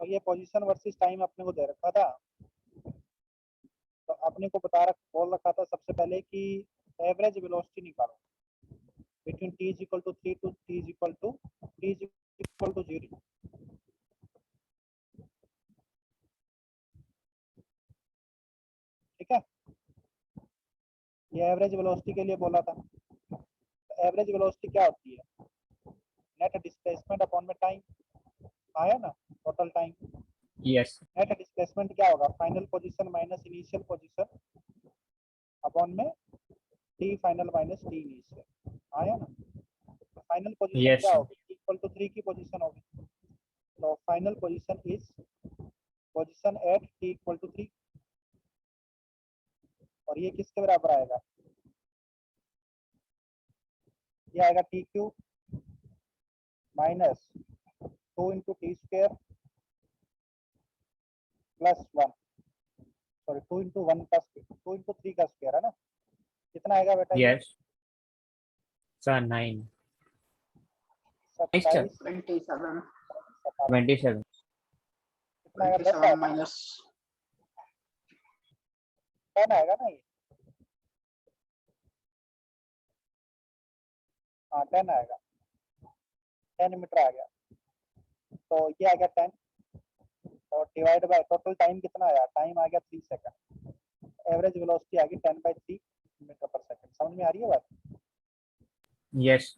तो ये position versus time अपने को दे रखा था, तो अपने को बोल रखा था सबसे पहले कि एवरेज वेलोसिटी निकालो between t is equal to 3 to t is equal to 0। ठीक है, ये एवरेज वेलोसिटी के लिए बोला था। तो एवरेज वेलोसिटी क्या होती है? नेट डिस्प्लेसमेंट अपॉन में टाइम, आया ना, total time. Yes. Net displacement क्या होगा? Final position minus initial position upon में T final minus T initial, आया ना। तो फाइनल पोजीशन यस क्या होगी? इक्वल टू 3 की पोजीशन होगी, तो final position is position at T equal to 3। और ये किसके बराबर आएगा? ये आएगा T cube minus 2 into T square plus 1, sorry 2 into 1 का स्क्वायर, 2 इंटू 3 का स्क्वायर, है ना। कितना आएगा बेटा ये? यस सर 9 27 27 27 कितना आएगा? 10 आएगा, माइनस 10 आएगा ना ये। हाँ 10 आएगा, 10 मीटर आ गया, तो ये आ गया 10 और डिवाइड बाय टोटल टाइम कितना आया? टाइम आ गया 3 सेकंड। एवरेज वेलोसिटी आ गई 10/3 मीटर पर सेकंड। समझ में आ रही है बात? Yes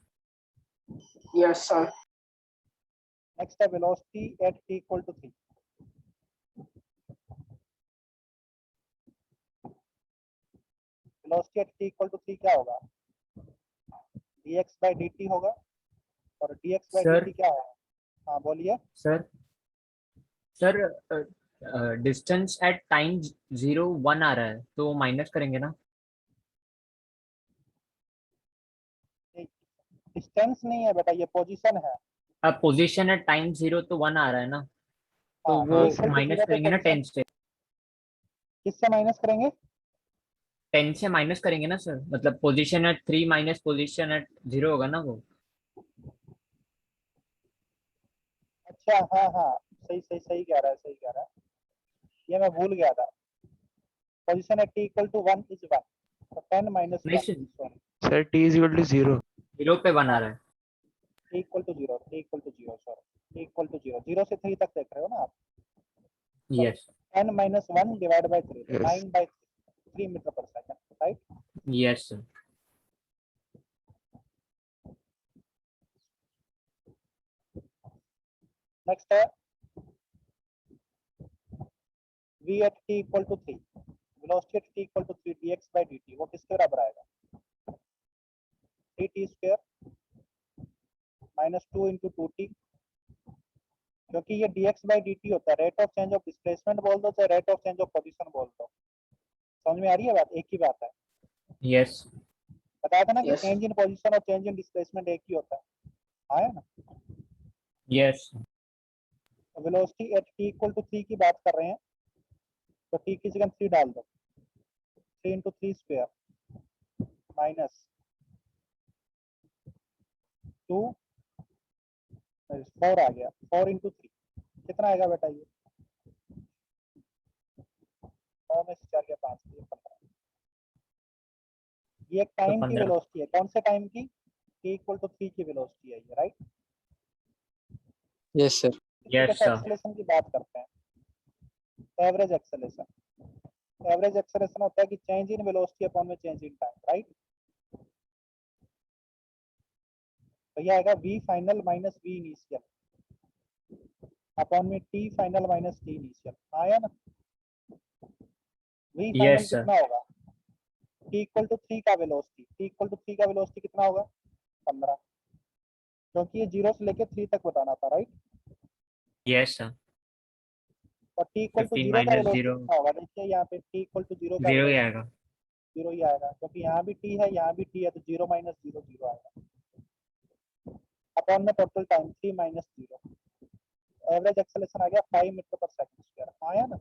yes sir. नेक्स्ट है velocity at t equal to 3। Velocity at t equal to 3 क्या होगा? dx/dt होगा, और सर dx/dt क्या होगा? हाँ बोलिए। Sir sir distance at time 0 1 आ रहा है तो माइनस करेंगे ना? डिस्टेंस नहीं है बेटा, ये पोजीशन है। अब पोजीशन एट टाइम 0 तो 1 आ रहा है ना, तो हाँ वो t इक्वल टू माइनस 0 पे करेंगे ना पोजीशन 10 से। किससे माइनस करेंगे? 10 से माइनस करेंगे ना सर, मतलब position at 3 minus position at 0 होगा ना वो। अच्छा हाँ हाँ, सही सही सही कह रहा है, सही कह रहा है, ये मैं भूल गया था। Position at t equal to 1 is 1, तो 10 माइनस नहीं 1, sir, sorry sir t is equal to 0। 0 पे 1 आ रहा है। t equal to 0, t equal to 0, sorry t equal to 0, 0 से 3 तक देख रहे हो ना आप। यस 10 माइनस 1 डिवाइड बाय 3, तो Yes. 9/3 मीटर पर second, right. Yes sir. Next है v at t equal to 3, velocity at t equal to 3 dx/dt, वो किसके बराबर आएगा? 3t square minus 2 into 2t, क्योंकि ये dx/dt होता है, rate of change of displacement बोल दो चाहे rate of change of position बोल दो। समझ में आ रही है बात? एक ही बात है। यस बताया था ना कि Yes. चेंज इन पोजीशन और चेंज इन डिस्प्लेसमेंट एक ही होता है, आया ना। Yes velocity at t equal to 3 की बात कर रहे हैं, तो t की जगह 3 डाल दो, 3 इंटू 3 स्क्वायर माइनस 2, 4 आ गया, 4 इंटू 3 कितना आएगा बेटा? ये 9 में से 4 गया 5, ये 15। ये एक टाइम की 15। वेलोसिटी है, कौन से टाइम की? t इक्वल टू 3 की वेलोसिटी है ये, right. Yes sir. Yes sir. Acceleration की बात करते हैं, एवरेज एक्सेलरेशन। एवरेज एक्सेलरेशन होता है कि चेंज इन वेलोसिटी अपॉन में चेंज इन टाइम, राइट। तो ये आएगा v final minus v initial upon में t final minus t initial, आया ना। v final yes sir. कितना होगा? t इक्वल टू 3 का वेलोसिटी, t इक्वल टू 3 का वेलोसिटी कितना होगा? 15, क्योंकि ये 0 से लेके 3 तक बताना था, राइट। Yes sir. और t इक्वल टू 15 0 का माइनस वेलोसिटी 0 कितना होगा? देखिए यहाँ पे t इक्वल टू 0 का 0 ही वेलोसिटी आएगा। 0 ही आएगा, क्योंकि यहाँ भी t है यहाँ भी t है, तो 0 माइनस 0 0 आएगा अपॉन में total time 3 minus 0। Average acceleration आ गया 5 मीटर पर सेकंड स्क्वायर, आया ना।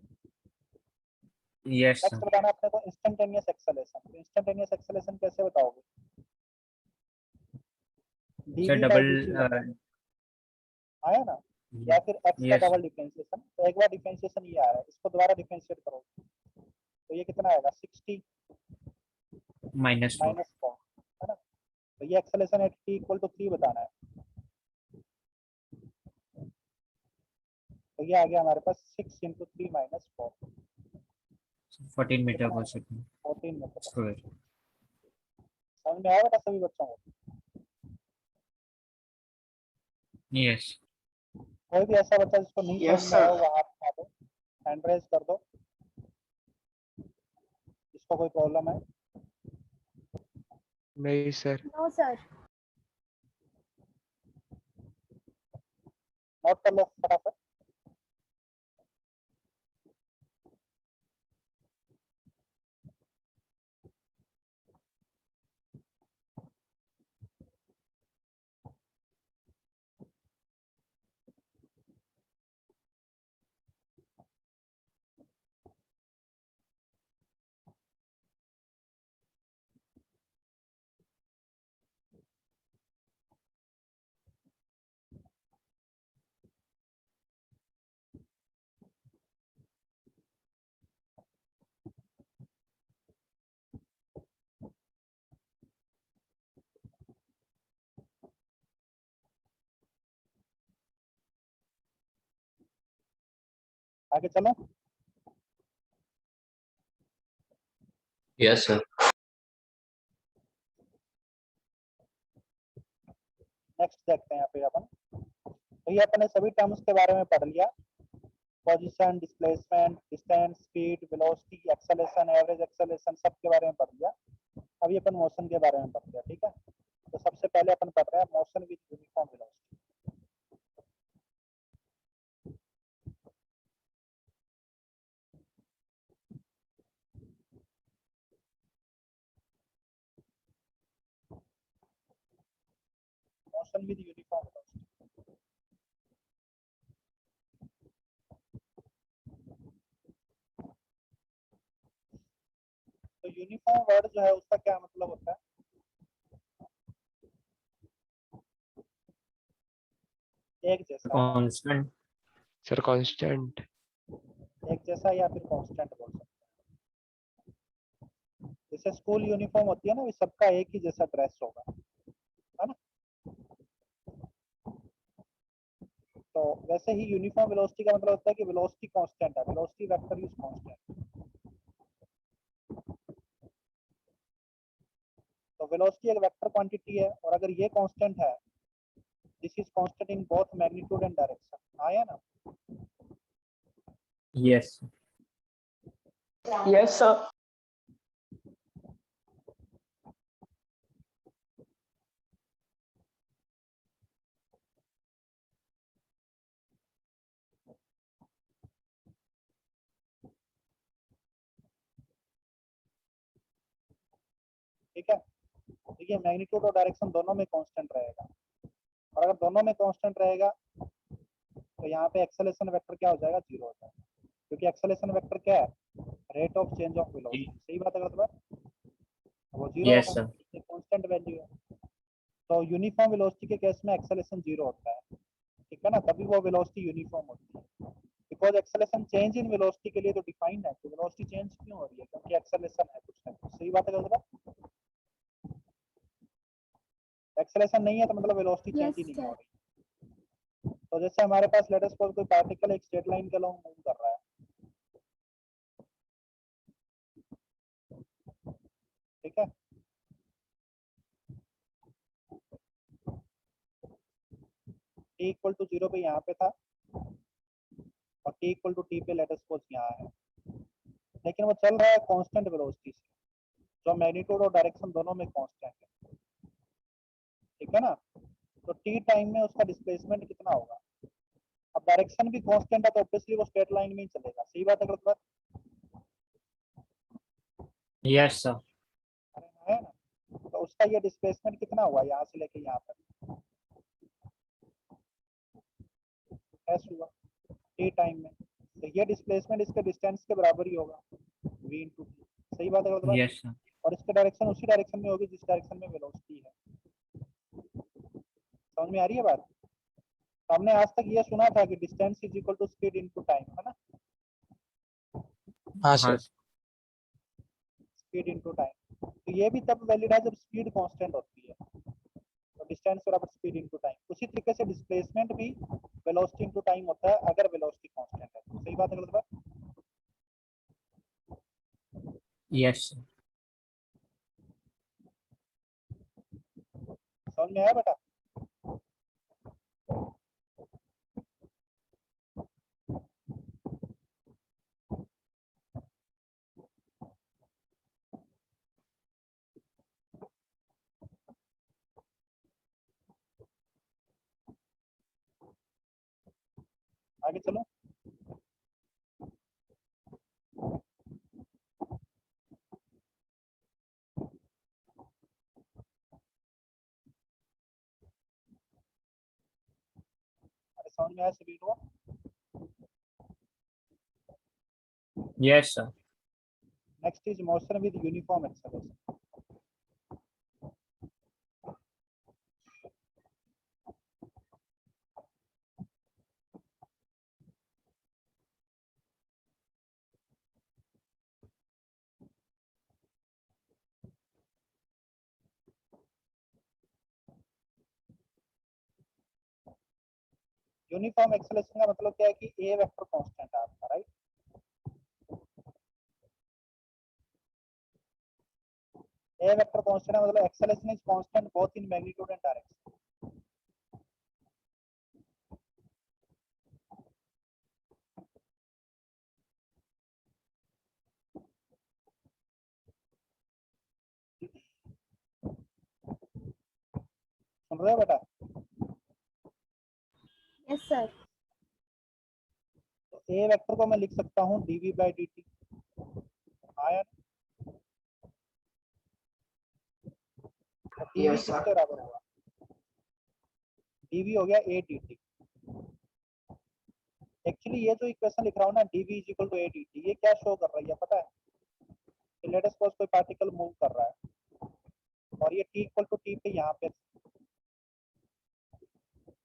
Yes next sir. बताना अपने को इंस्टेंटेनियस एक्सेलरेशन। तो इंस्टेंटेनियस एक्सेलरेशन कैसे बताओगे? Sir dv by double dt होता है, आया ना। या फिर x का Yes. Double differentiation. तो एक बार डिफरेंशिएशन ये आ रहा है, इसको दोबारा डिफरेंशिएट करो तो ये कितना आएगा 60 -4. -4, है ना। तो ये acceleration at t equal to 3 बताना है। तो ये आ गया हमारे पास 6 × 3 - 4, 14 मीटर पर सेकंड 14 मीटर। स्क्वायर. समझ में आया बेटा सभी बच्चों को? Yes. कोई भी ऐसा बच्चा जिसको नहीं Yes, समझ में आया sir. वो हाथ उठा दो, हैंड रेज कर दो, जिसको कोई प्रॉब्लम है। नहीं सर. No sir. नोट कर लो फटाफट। आगे चलो। Yes, sir. नेक्स्ट देखते हैं यहाँ पे अपन। तो ये अपने सभी टर्म्स के बारे में पढ़ लिया, position, displacement, distance, speed, velocity, acceleration, average acceleration, सब के बारे में पढ़ लिया। अभी अपन मोशन के बारे में पढ़ लिया, ठीक है। तो सबसे पहले अपन पढ़ रहे हैं motion with uniform velocity. Motion with uniform velocity. तो यूनिफॉर्म वर्ड जो है उसका क्या मतलब होता है? एक जैसा, कांस्टेंट. Sir constant. एक जैसा या फिर कांस्टेंट बोल सकते हैं। जैसे स्कूल यूनिफॉर्म होती है ना, सबका एक ही जैसा ड्रेस होगा, है ना। तो वैसे ही यूनिफॉर्म वेलोसिटी का मतलब होता है कि वेलोसिटी कांस्टेंट है, वेलोसिटी वेक्टर इज कांस्टेंट। तो वेलोसिटी एक वेक्टर क्वांटिटी है, और अगर ये कांस्टेंट है, this is constant in both magnitude and direction. आया ना। Yes. Yes, sir. ठीक है। देखिए मैग्नीट्यूड और डायरेक्शन दोनों में कांस्टेंट रहेगा, और अगर दोनों में कांस्टेंट रहेगा तो यहाँ पे एक्सेलरेशन वेक्टर क्या हो जाएगा? 0 हो जाएगा, क्योंकि एक्सेलरेशन वेक्टर क्या है? Rate of change of velocity. सही बात है गलत बात? वो 0 Yes, होगा, sir. ये कांस्टेंट वैल्यू है। तो यूनिफॉर्म वेलोसिटी के केस में एक्सेलरेशन 0 होता है, ठीक है ना, तभी वो वेलोसिटी यूनिफॉर्म होती है। Because acceleration change in velocity के लिए तो डिफाइंड है कि वेलोसिटी चेंज क्यों हो रही है, क्योंकि एक्सेलरेशन है कुछ ना कुछ। सही बात है गलत बात? एक्सेलरेशन नहीं है तो मतलब वेलोसिटी चेंज ही Yes, नहीं हो sir. रही। तो जैसे हमारे पास लेट अस सपोज कोई पार्टिकल एक स्ट्रेट लाइन के अलोंग मूव कर रहा है, ठीक है। t इक्वल टू 0 पे यहाँ पे था, और t इक्वल टू t पे लेट अस सपोज यहाँ है, लेकिन वो चल रहा है कांस्टेंट वेलोसिटी से, जो मैग्नीट्यूड और डायरेक्शन दोनों में कांस्टेंट है, ठीक है ना। तो t टाइम में उसका डिस्प्लेसमेंट कितना होगा? अब डायरेक्शन भी कांस्टेंट है तो ऑब्वियसली वो स्ट्रेट लाइन में ही चलेगा। सही बात है गलत बात? Yes, sir. अरे है ना। तो उसका ये डिस्प्लेसमेंट कितना हुआ यहाँ से लेके यहाँ तक? एस हुआ t टाइम में, तो ये डिस्प्लेसमेंट इसके डिस्टेंस के बराबर ही होगा, v × t। सही बात है गलत बात? Yes, sir. और इसके डायरेक्शन उसी डायरेक्शन में होगी जिस डायरेक्शन में वेलोसिटी है। समझ में आ रही है बात? तो हमने आज तक ये सुना था कि distance is equal to speed into time, है ना? हाँ हाँ सर। Speed into time. तो ये भी तब वैलिड है जब स्पीड कांस्टेंट होती है, तो डिस्टेंस बराबर स्पीड इनटू टाइम। उसी तरीके से डिस्प्लेसमेंट भी वेलोसिटी इनटू टाइम होता है अगर वेलोसिटी कांस्टेंट है। सही बात है गलत बात? यस समझ में आया बेटा? आगे चलो। अरे समझ में आया सभी को? Yes sir. Next is motion with uniform acceleration. Uniform acceleration का मतलब क्या है कि ए वेक्टर कांस्टेंट है आपका, राइट? ए वेक्टर कांस्टेंट है मतलब acceleration is constant both in magnitude and direction. सुन रहे हो बेटा? Yes sir. तो ए वेक्टर को मैं लिख सकता हूँ dv बाई dt। आया? तो dv Yes, sir. किसके बराबर होगा? dv हो गया a dt। एक्चुअली ये जो इक्वेशन लिख रहा हूँ ना dv is equal to a dt, ये क्या शो कर रही है पता है? लेट अस सपोज कोई पार्टिकल मूव कर रहा है और ये t इक्वल टू t पे यहाँ पे,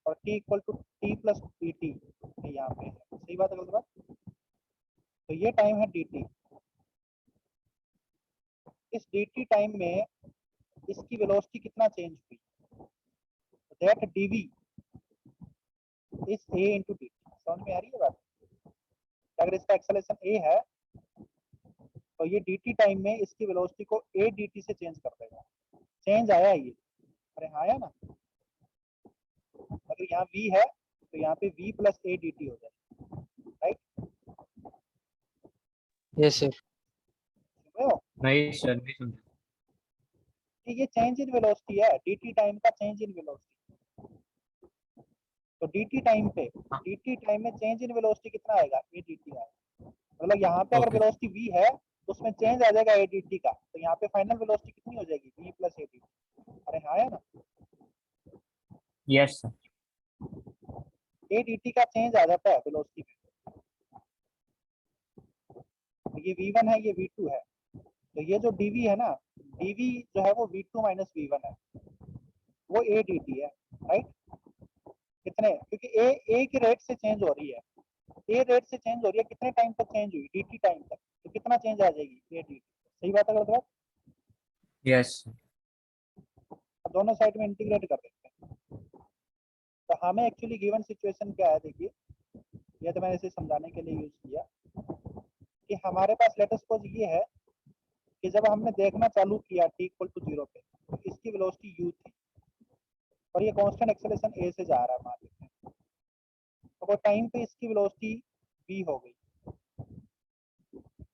और t equal to t plus dt पे यहाँ पे है। सही बात है गलत बात? तो ये टाइम है dt। इस dt टाइम में इसकी वेलोसिटी कितना चेंज हुई? That dv is a into dt। समझ में आ रही है बात? अगर इसका एक्सेलरेशन a है तो ये dt टाइम में इसकी वेलोसिटी को a dt से चेंज कर देगा। चेंज आया ये? अरे हाँ आया ना? अगर यहाँ v है तो यहाँ पे v प्लस a dt हो जाएगा, राइट? Yes sir. सुन रहे हो? नहीं सर, नहीं समझा। ये चेंज इन वेलोसिटी है, dt टाइम का चेंज इन वेलोसिटी। तो dt टाइम पे, हाँ। dt टाइम में चेंज इन वेलोसिटी कितना आएगा? a dt आएगा। मतलब यहाँ पे अगर Okay. वेलोसिटी v है तो उसमें चेंज आ जाएगा a dt का, तो यहाँ पे फाइनल वेलोसिटी कितनी हो जाएगी? v plus a dt। अरे हाँ है ना? Yes sir. a dt का चेंज आ जाता है वेलोसिटी में। तो ये v1 है, ये v2 है। तो ये जो dv है ना, dv जो है वो v2 माइनस v1 है, वो a dt है, राइट? कितने? क्योंकि a की रेट से चेंज हो रही है, a रेट से चेंज हो रही है, कितने टाइम तक चेंज हुई? dt टाइम तक। तो कितना चेंज आ जाएगी? a dt। सही बात है गलत बात? यस दोनों साइड में इंटीग्रेट कर देते हैं। तो हमें एक्चुअली गिवन सिचुएशन क्या है, देखिए ये तो मैंने इसे समझाने के लिए यूज किया कि हमारे पास लेट सपोज ये है कि जब हमने देखना चालू किया t इक्वल टू 0 पे, तो इसकी वेलोसिटी u थी और ये कांस्टेंट एक्सेलरेशन a से जा रहा है मान लेते हैं। तो वो टाइम पे इसकी वेलोसिटी v हो गई,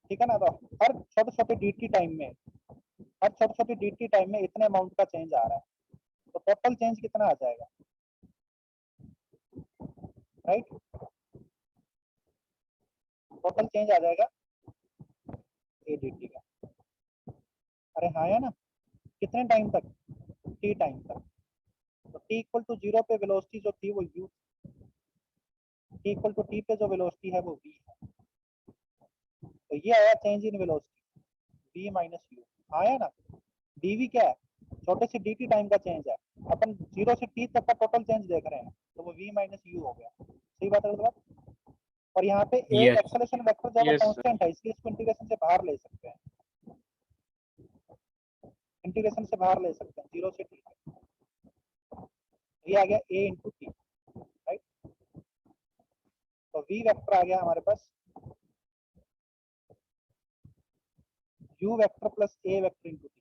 ठीक है ना? तो हर छोटे छोटे dt टाइम में, हर छोटे छोटे dt टाइम में इतने अमाउंट का चेंज आ रहा है, तो टोटल चेंज कितना आ जाएगा, राइट? टोटल चेंज आ जाएगा a dt का। अरे हाँ है ना? कितने टाइम तक? t टाइम तक। तो t इक्वल टू 0 पे वेलोसिटी जो थी वो u, t equal to t पे जो वेलोसिटी है वो v है। तो ये आया change in velocity v minus u। आया ना? dv क्या है? छोटे से dt टाइम का चेंज है, अपन 0 से t तक का टोटल चेंज देख रहे हैं, तो वो v माइनस u हो गया। सही बात है गलत बात? और यहाँ पे एक Yes. एक्सेलरेशन वेक्टर जो है Yes, sir. कांस्टेंट है, इसलिए इसको इंटीग्रेशन से बाहर ले सकते हैं, इंटीग्रेशन से बाहर ले सकते हैं 0 से t तक। ये आ गया a इंटू टी, राइट? तो v वेक्टर आ गया हमारे पास u vector plus a vector into T.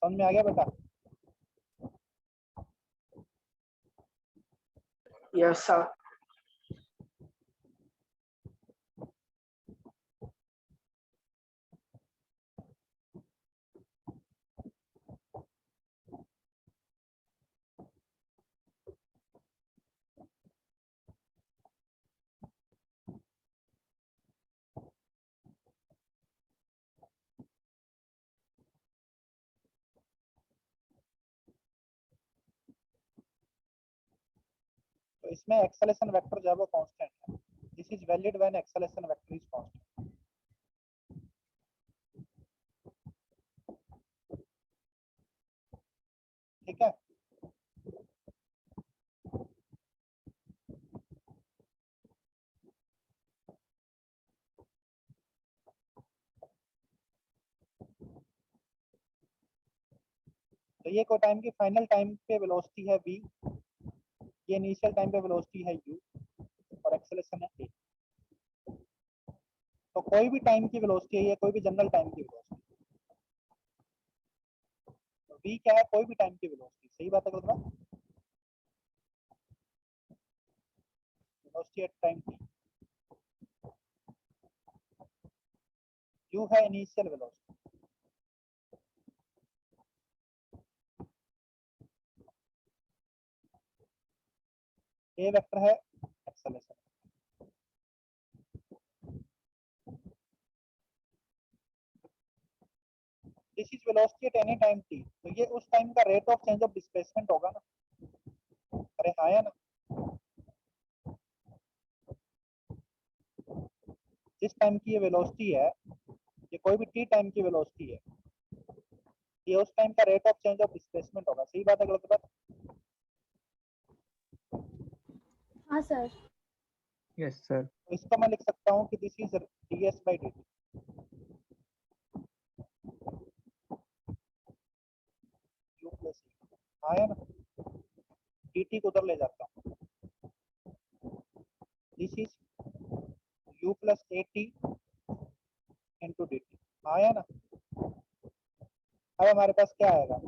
समझ में आ गया बेटा? Yes, sir. तो इसमें एक्सेलरेशन वेक्टर जो है वो कांस्टेंट है। This is valid when acceleration vector is constant. ठीक है? तो ये कोई टाइम की फाइनल टाइम पे वेलोसिटी है v, ये इनिशियल टाइम पे वेलोसिटी है u, और एक्सेलरेशन है a। तो कोई भी टाइम की वेलोसिटी है, ये कोई भी जनरल टाइम की वेलोसिटी, तो v क्या है? कोई भी टाइम की वेलोसिटी। सही बात है गलत बात? Velocity at time t, u है इनिशियल वेलोसिटी। a वेक्टर है acceleration. This is velocity at any time t, तो ये उस टाइम का rate of change of displacement होगा ना? अरे हाँ या ना? जिस टाइम की ये वेलोसिटी है, ये कोई भी t टाइम की वेलोसिटी है, ये उस टाइम का rate of change of displacement होगा। सही बात है गलत बात? हाँ सर। Yes, sir. तो इसको मैं लिख सकता हूँ कि this is ds by dt। u plus हाँ या ना? dt को उधर ले जाता हूँ, this is u plus at into dt। हाँ या ना? अब हमारे पास क्या आएगा?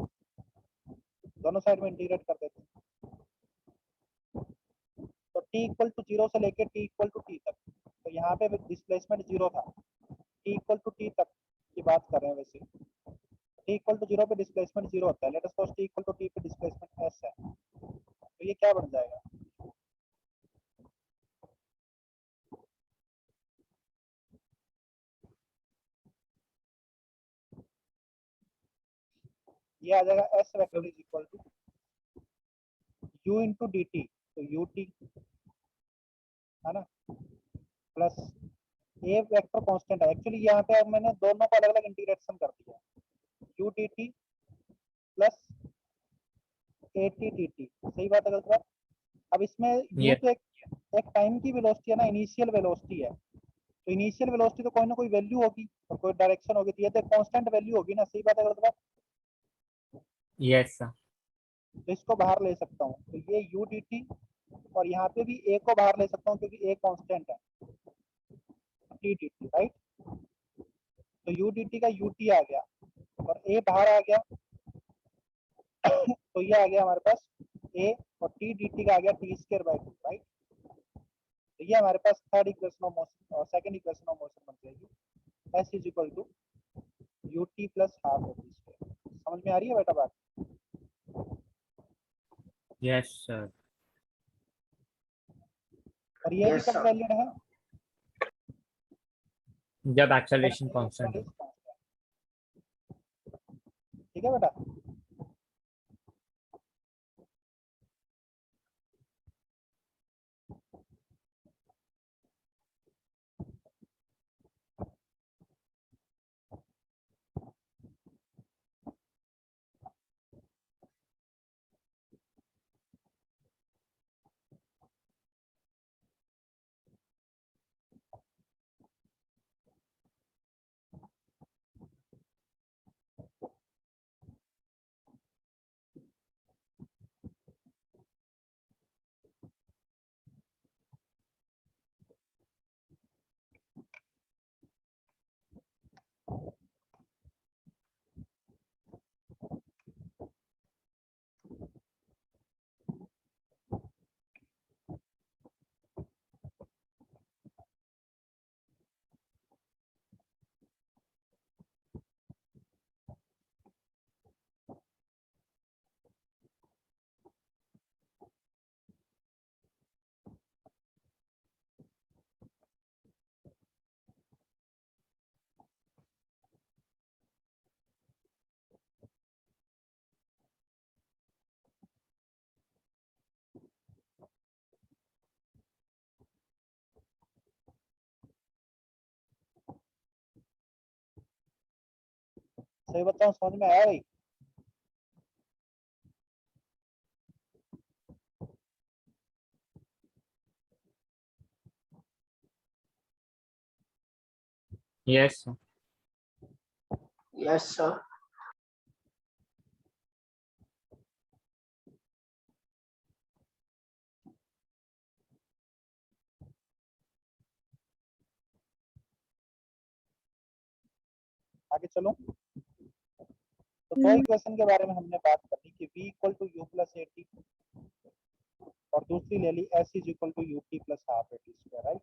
दोनों साइड में इंटीग्रेट कर देते हैं, तो t इक्वल टू 0 से लेके t इक्वल टू t तक, तो यहाँ पे डिस्प्लेसमेंट 0 था, t इक्वल टू t तक की बात कर रहे हैं। वैसे t इक्वल टू 0 पे डिस्प्लेसमेंट 0 होता है, let us suppose t equal to t पे डिस्प्लेसमेंट s है, तो ये क्या बन जाएगा? ये आ जाएगा s vector is equal to u into D T, तो यू टी है ना, प्लस ए वेक्टर कांस्टेंट है। एक्चुअली यहाँ पे अब मैंने दोनों को अलग अलग इंटीग्रेशन कर दिया, U D T plus A T D T. सही बात है गलत बात? अब इसमें यू Yes. तो एक टाइम की वेलोसिटी है ना, इनिशियल वेलोसिटी है, तो इनिशियल वेलोसिटी तो कोई ना कोई वैल्यू होगी और कोई डायरेक्शन होगी, तो ये तो कांस्टेंट वैल्यू होगी ना। सही बात है गलत बात? Yes, sir. तो इसको बाहर ले सकता हूँ, तो ये यू डी टी, और यहाँ पे भी ए को बाहर ले सकता हूँ क्योंकि ए कांस्टेंट है, टी डी टी, राइट? तो यू डी टी का यू टी आ गया और ए बाहर आ गया, तो ये आ गया हमारे पास ए, और टी डी टी का आ गया टी स्क्वायर बाई 2, राइट? तो ये हमारे पास थर्ड इक्वेशन ऑफ मोशन और सेकंड इक्वेशन ऑफ मोशन बन जाएगी, S is equal to U T plus half of T square. समझ में आ रही है बेटा बात? Yes, sir. और ये भी Yes, कब sir. वैलिड है? जब acceleration constant है। ठीक है बेटा? सही बताऊं, समझ में आया भाई? Yes Yes, sir. आगे चलो। तो दो इक्वेशन के बारे में हमने बात कर ली कि v equal to you plus A T, और दूसरी ले ली s is equal to U T plus half A T square, right?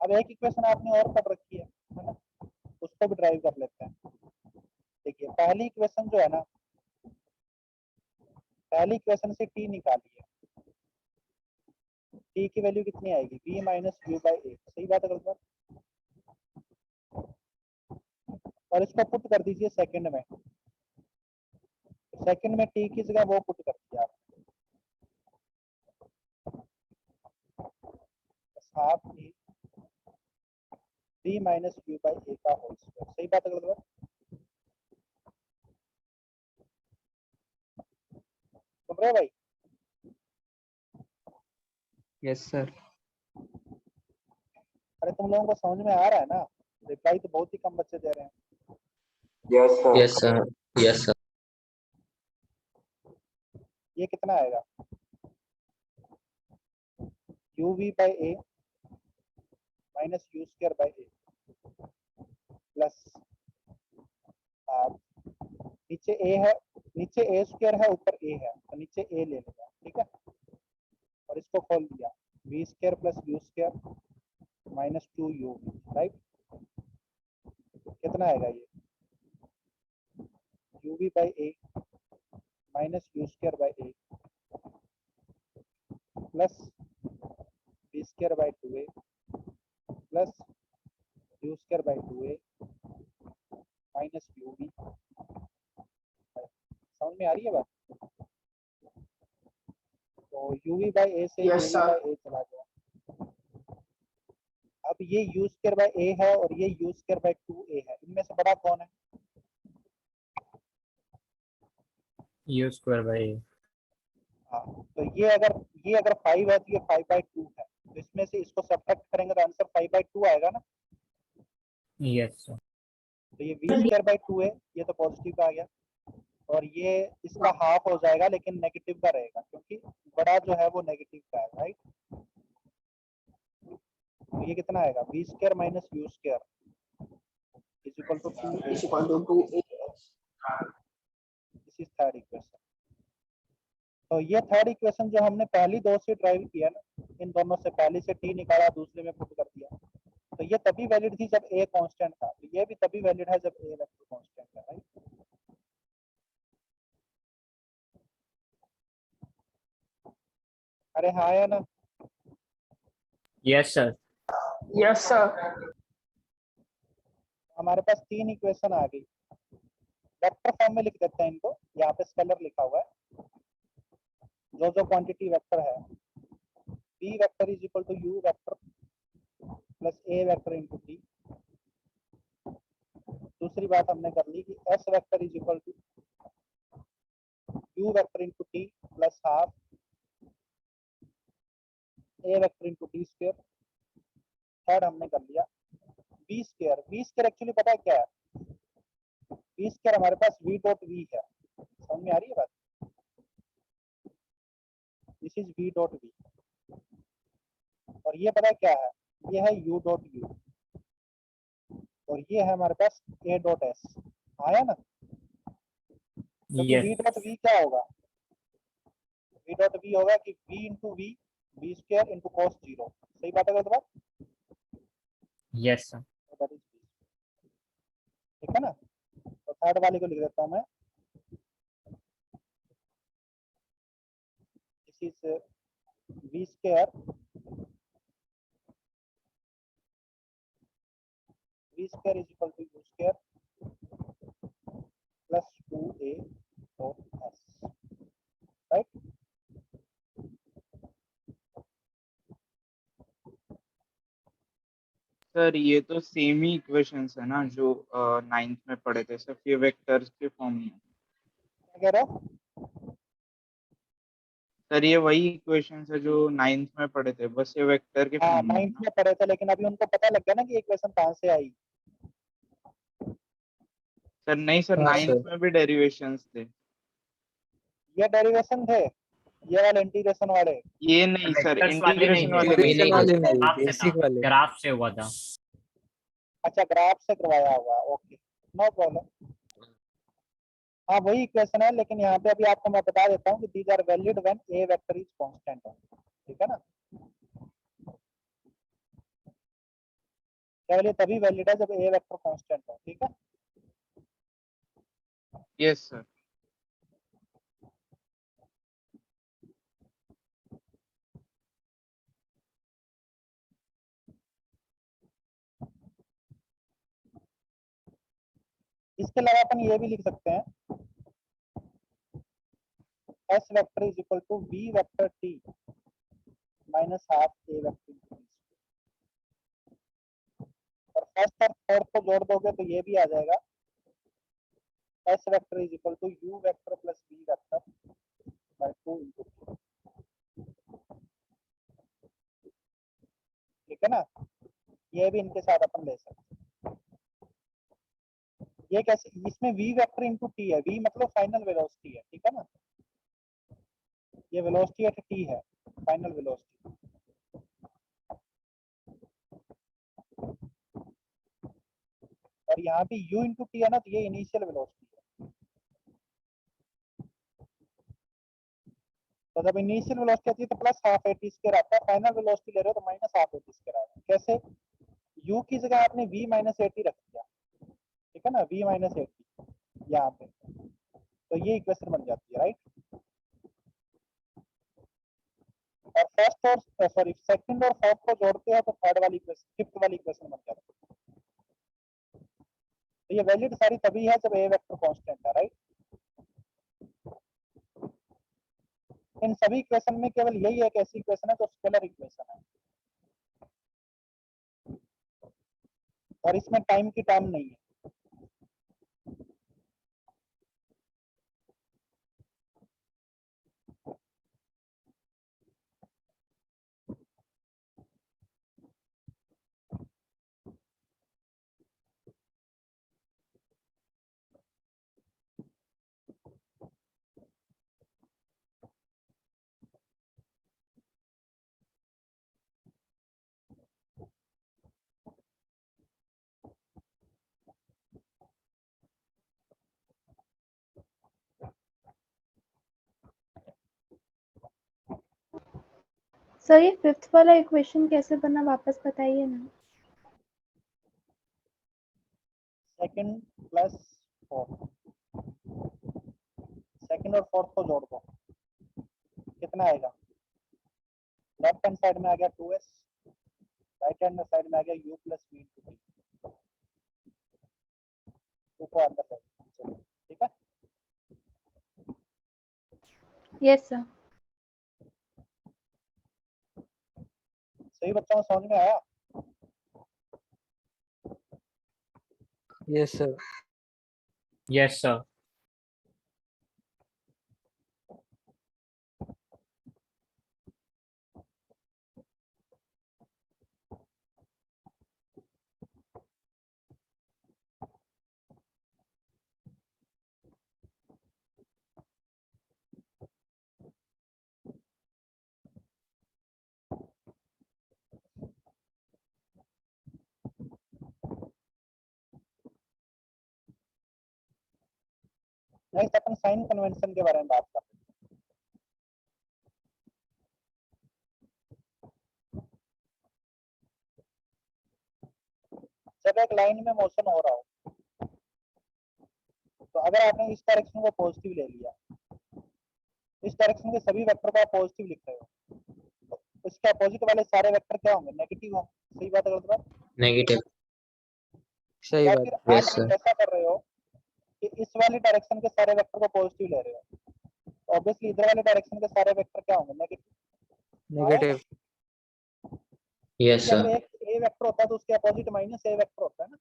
अब एक इक्वेशन आपने और पढ़ रखी है ना, उसको भी ड्राइव कर लेते हैं। देखिए पहली इक्वेशन जो है ना, पहली इक्वेशन से t निकाली है, t की वैल्यू कितनी आएगी? v माइनस यू बाई ए। सही बात है गलत बात? और इसको पुट कर दीजिए सेकंड में, सेकंड में t की जगह वो पुट कर दिया आप, half a v minus u by a का होल स्क्वायर। सही बात है गलत बात? सुन रहे हो भाई? Yes sir. अरे तुम लोगों को समझ में आ रहा है ना? रिप्लाई तो बहुत ही कम बच्चे दे रहे हैं। Yes, sir. Yes, sir. ये कितना आएगा? U V by A minus U square by A plus half, नीचे ए है, नीचे ए स्क्वायर है, ऊपर ए है, तो नीचे ए ले लेगा, ठीक है? और इसको खोल दिया, V square plus U square minus two U, right? कितना आएगा ये? U V by A minus U square by A plus V square by two A plus U square by two A minus U V. समझ में आ रही है बात? तो you V by a से u Yes, v sir. By a चला गया। अब ये यू स्क्वायर बाई ए है और ये यू स्क्वायर बाई टू ए है, इनमें से बड़ा कौन है? You square by. हाँ, तो ये अगर 5 है तो ये 5/2 है, तो इसमें से इसको सब्ट्रैक्ट करेंगे तो आंसर 5/2 आएगा ना? Yes sir. तो ये v स्क्वायर बाई 2 है, ये तो पॉजिटिव का आ गया, और ये इसका हाफ हो जाएगा लेकिन नेगेटिव का रहेगा, क्योंकि बड़ा जो है वो नेगेटिव का है, राइट? तो ये कितना आएगा? v square minus U square is equal to 2a। Is equal to 2a. This is third equation. तो ये थर्ड इक्वेशन जो हमने पहली दो से ड्राइव किया ना, इन दोनों से, पहली से t निकाला, दूसरे में पुट कर दिया, तो ये तभी वैलिड थी जब a कांस्टेंट था, तो ये भी तभी वैलिड है जब a वेक्टर कांस्टेंट है, राइट? अरे हाँ या ना? Yes sir. Yes, sir. हमारे पास तीन इक्वेशन आ गई, वेक्टर फॉर्म में लिख देते हैं इनको, यहाँ पे स्केलर लिखा हुआ है, जो जो क्वांटिटी वेक्टर है, b vector is equal to u vector plus a vector into t। दूसरी बात हमने कर ली कि s vector is equal to u vector into t plus half a vector into t square. Third हमने कर लिया v square. v square actually पता है क्या है? v स्क्वायर हमारे पास v डॉट v है, समझ में आ रही है बात? This is v dot v, और ये पता है क्या है? ये है u डॉट u, और ये है हमारे पास a डॉट s। आया ना? तो यस v डॉट v क्या होगा? v डॉट v होगा कि v into v, v square into cos 0। सही बात है गलत बात? Yes sir. तो that is v, ठीक है ना? तो थर्ड वाले को लिख देता हूं मैं, this is v square, v square is equal to u square plus 2a dot s, right? Sir ये तो सेम ही इक्वेशंस है ना जो 9th में पढ़े थे, सिर्फ ये वेक्टर्स के फॉर्म में। क्या कह रहे हो? सर ये वही इक्वेशंस है जो 9th में पढ़े थे, बस ये वेक्टर के हाँ फॉर्म में है 9th ना। में पढ़े थे, लेकिन अभी उनको पता लग गया ना कि इक्वेशन कहाँ से आई। सर नहीं सर, हाँ 9th सर। में भी डेरिवेशंस थे। ये डेरिवेशन थे, ये वाले इंटीग्रेशन वाले। ये नहीं सर, वेक्टर्स वाले नहीं इंटीग्रेशन थे, वाले बेसिक नहीं वाले थे। नहीं, ग्राफ से बेसिक था, वाले। ग्राफ से हुआ था। अच्छा ग्राफ से करवाया हुआ, ओके नो प्रॉब्लम। हाँ वही इक्वेशन है, लेकिन यहाँ पे अभी आपको मैं बता देता हूँ कि these are valid when A vector is constant, ठीक है ना। केवल ये तभी वैलिड है जब ए वेक्टर कांस्टेंट हो, ठीक है। Yes sir. इसके अलावा अपन ये भी लिख सकते हैं, S vector is equal to B vector T minus half A vector. और फर्स्ट और फोर्थ को जोड़ दोगे तो ये भी आ जाएगा, S vector is equal to U vector plus B vector by 2 into, ठीक है ना। ये भी इनके साथ अपन ले सकते हैं। ये कैसे, इसमें v वेक्टर इंटू टी है, v मतलब फाइनल वेलोसिटी है, ठीक है ना। ये वेलोसिटी एट टी है, फाइनल वेलोसिटी। और यहाँ पे u इंटू टी है ना, तो ये इनिशियल वेलोसिटी है। तो जब इनिशियल वेलोसिटी आती है तो plus half A T square आता है, फाइनल वेलोसिटी ले रहे हो तो minus half A T square आएगा। कैसे, u की जगह आपने v माइनस ए टी रख दिया, ठीक है ना, v माइनस ए टी यहाँ पे, तो ये इक्वेशन बन जाती है, राइट। और फर्स्ट और सॉरी सेकंड और फोर्थ को जोड़ते हो तो थर्ड वाली इक्वेशन, फिफ्थ वाली इक्वेशन बन जाती है। तो ये वैलिड सारी तभी है जब ए वेक्टर कांस्टेंट है, राइट। इन सभी इक्वेशन में केवल यही एक ऐसी इक्वेशन है जो स्केलर इक्वेशन है, और इसमें टाइम की टर्म नहीं है। सर ये फिफ्थ वाला इक्वेशन कैसे बना, वापस बताइए ना। सेकंड प्लस फोर्थ, सेकंड और फोर्थ को जोड़ दो, कितना आएगा। लेफ्ट हैंड साइड में आ गया 2s, राइट हैंड साइड में आ गया u plus v into T, 2 को अंदर ले लो, ठीक है। Yes sir. सही बच्चों समझ में आया। Yes sir. Yes sir. Next अपन साइन कन्वेंशन के बारे में बात करते हैं। जब एक लाइन में मोशन हो रहा हो, तो अगर आपने इस डायरेक्शन को पॉजिटिव ले लिया, इस डायरेक्शन के सभी वेक्टर को आप पॉजिटिव लिख रहे हो, तो इसके अपोजिट वाले सारे वेक्टर क्या होंगे, नेगेटिव होंगे। सही बात है गलत बात? नेगेटिव। सही या बात। फिर यस आप सर। ऐसा कर रहे हो कि इस वाली डायरेक्शन के सारे वेक्टर को पॉजिटिव ले रहे हो, तो ऑब्वियसली इधर वाले डायरेक्शन के सारे वेक्टर क्या होंगे, नेगेटिव। नेगेटिव। यस अगर सर। एक ए वेक्टर होता है तो उसके अपोजिट माइनस ए वेक्टर होता है ना,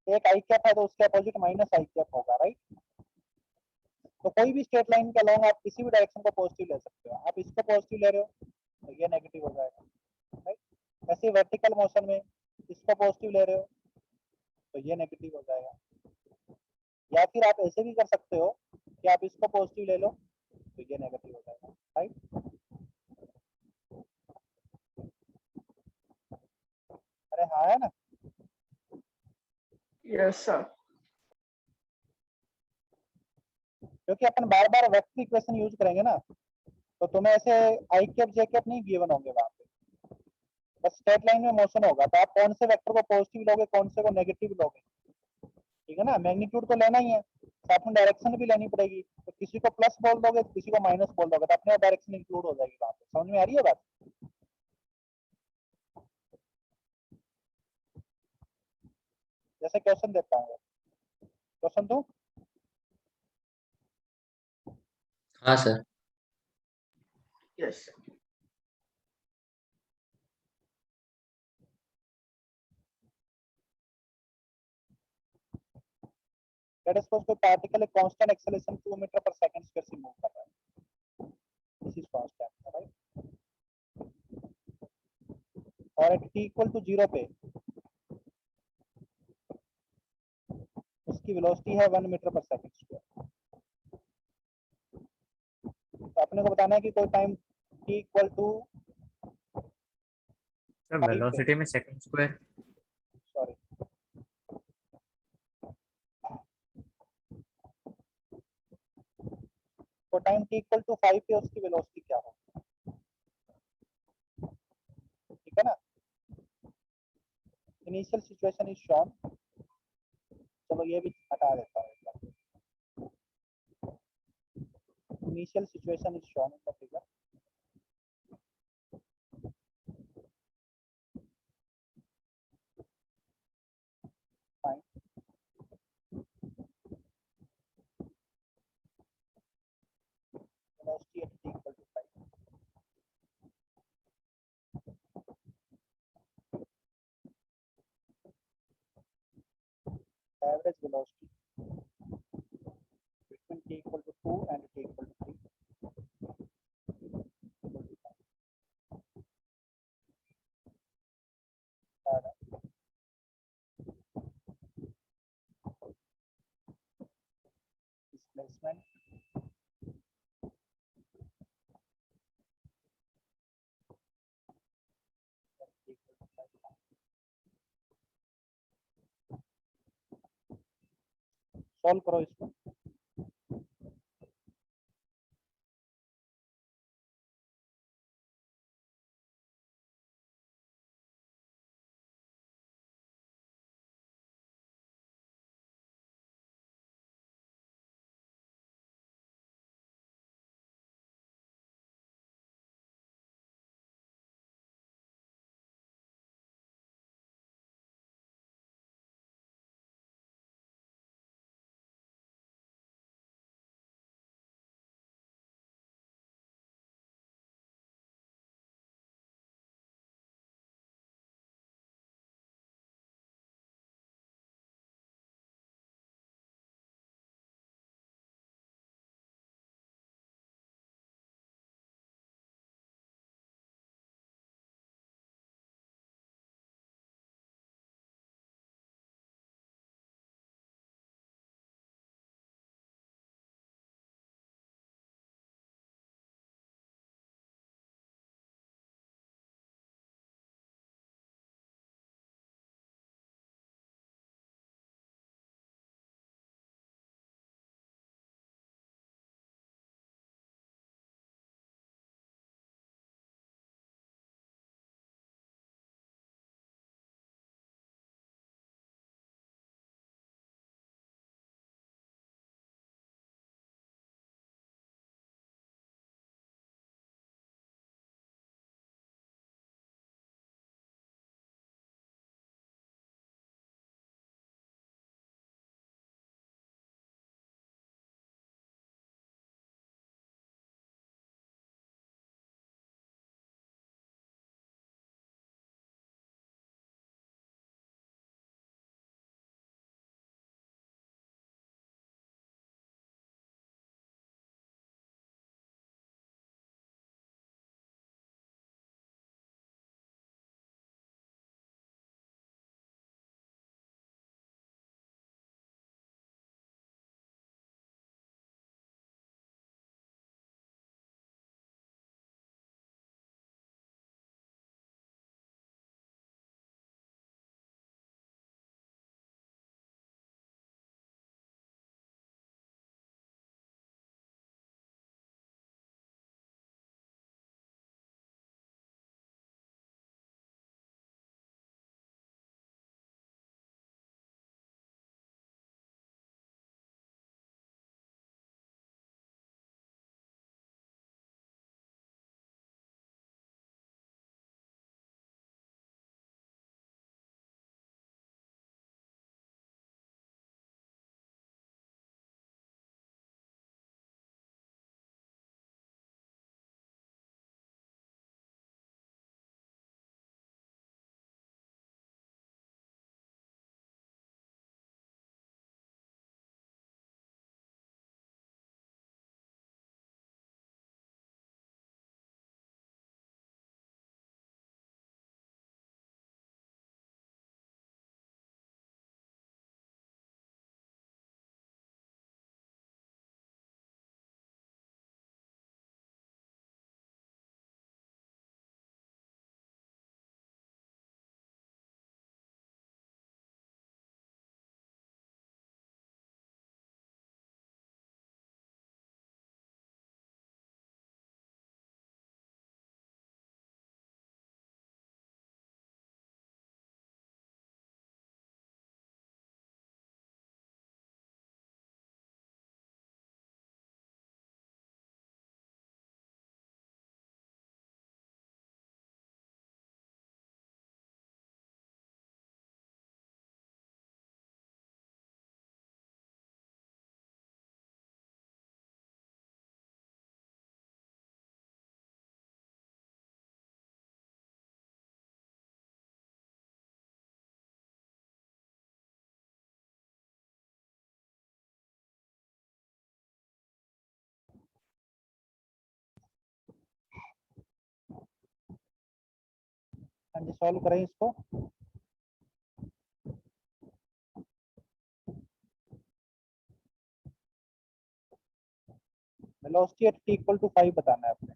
एक आई कैप है तो उसके अपोजिट माइनस आई कैप होगा, राइट। तो कोई भी स्ट्रेट लाइन के अलोंग आप किसी भी डायरेक्शन को पॉजिटिव ले सकते हो, आप इसको पॉजिटिव ले रहे हो तो ये नेगेटिव हो जाएगा, राइट। ऐसे वर्टिकल मोशन में इसको पॉजिटिव ले रहे हो तो ये नेगेटिव हो जाएगा, या फिर आप ऐसे भी कर सकते हो कि आप इसको पॉजिटिव ले लो तो ये नेगेटिव हो जाएगा, राइट। अरे हाँ है ना। Yes, sir. क्योंकि अपन बार बार वेक्टर इक्वेशन यूज करेंगे ना, तो तुम्हें ऐसे आई कैप जे कैप नहीं गिवन होंगे वहां पे, बस स्ट्रेट लाइन में मोशन होगा तो आप कौन से वेक्टर को पॉजिटिव लोगे कौन से को नेगेटिव लोगे, ठीक है ना। मैग्नीट्यूड तो लेना ही है तो आपको डायरेक्शन भी लेनी पड़ेगी, तो किसी को प्लस बोल दोगे तो किसी को माइनस बोल दोगे तो अपने डायरेक्शन इंक्लूड हो जाएगी वहां पे। समझ में आ रही है बात। जैसे क्वेश्चन देता हूँ, क्वेश्चन दो। हाँ sir. Yes, sir. Late us suppose कोई पार्टिकल एक कांस्टेंट एक्सेलरेशन 2 मीटर पर सेकंड स्क्वायर से मूव कर रहा है, दिस इज कांस्टेंट, राइट। और एट t इक्वल टू 0 पे उसकी वेलोसिटी है 1 मीटर पर सेकंड स्क्वायर। तो अपने को बताना है कि कोई time t equal to sir velocity में सेकंड स्क्वायर, सॉरी तो टाइम t इक्वल टू 5 पे उसकी वेलोसिटी क्या होगी, ठीक है ना। इनिशियल सिचुएशन इज शॉन, चलो ये भी हटा देता हूँ एक बार। Initial situation is shown in the figure, fine. Velocity at t equal to 5, average velocity between t equal to 2 and t equal to 3 equal to 5. Displacement equal to 5. Solve करो इसको। हाँ जी, सॉल्व करें इसको। Velocity at t equal to 5 बताना है आपने।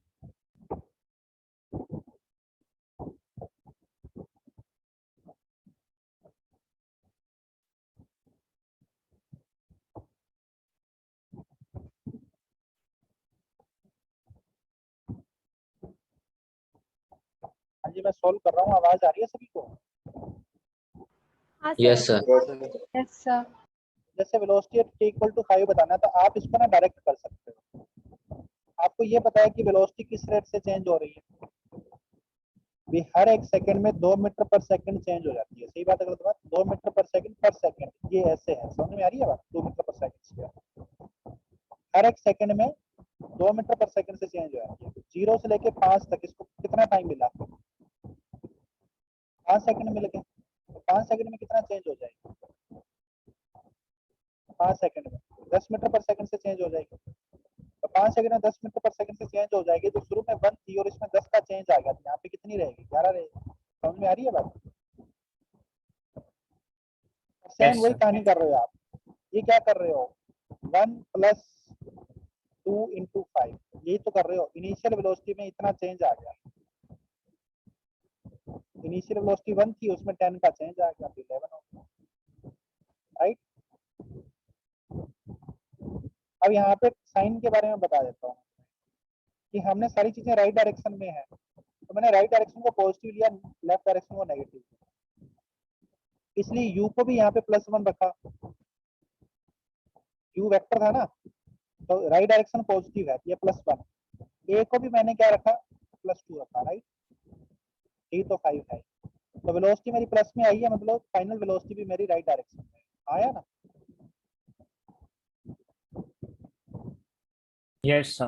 हाँ जी, मैं सॉल्व कर रहा हूँ, आवाज आ रही है सभी को? हाँ yes sir. Sir. Yes sir. जैसे velocity at t equal to 5 बताना है तो आप इसको ना डायरेक्ट कर सकते हो। आपको ये पता है कि वेलोसिटी किस रेट से चेंज हो रही है, भी हर एक सेकंड में 2 मीटर पर सेकंड चेंज हो जाती है। सही बात है गलत बात? 2 मीटर पर सेकंड, ये ऐसे है, समझ में आ रही है बात? 2 मीटर पर सेकंड हर एक सेकंड में 2 मीटर पर सेकंड से चेंज हो जाती है। 0 से लेके 5 तक इसको कितना टाइम मिला? 5 सेकंड मिल गए। तो 5 सेकंड में कितना चेंज हो जाएगा? 5 सेकंड में 10 मीटर पर सेकंड से चेंज हो जाएगी। तो 5 सेकंड में 10 मीटर पर सेकंड से चेंज हो जाएगी, तो शुरू में 1 थी और इसमें 10 का चेंज आ गया, तो यहाँ पे कितनी रहेगी? 11 रहेगी। समझ में आ रही है बात? सेम Yes, वही sir. कहानी कर रहे हो आप। ये क्या कर रहे हो? 1 प्लस 2 इंटू 5, यही तो कर रहे हो। इनिशियल वेलोसिटी में इतना चेंज आ गया, इनिशियल वेलोसिटी 1 थी, उसमें 10 का चेंज आ गया, तो 11 हो गया, राइट? अब यहाँ पे साइन के बारे में बता देता हूँ कि हमने सारी चीजें राइट डायरेक्शन में है, तो मैंने राइट डायरेक्शन को पॉजिटिव लिया, लेफ्ट डायरेक्शन को नेगेटिव, इसलिए यू को भी यहाँ पे +1 रखा। यू वेक्टर था ना, तो राइट डायरेक्शन पॉजिटिव है, ये +1। ए को भी मैंने क्या रखा? +2 रखा, राइट? ये तो 5 है, तो वेलोसिटी मेरी प्लस में आई है, मतलब फाइनल वेलोसिटी भी मेरी राइट डायरेक्शन में आया ना। Yes, sir.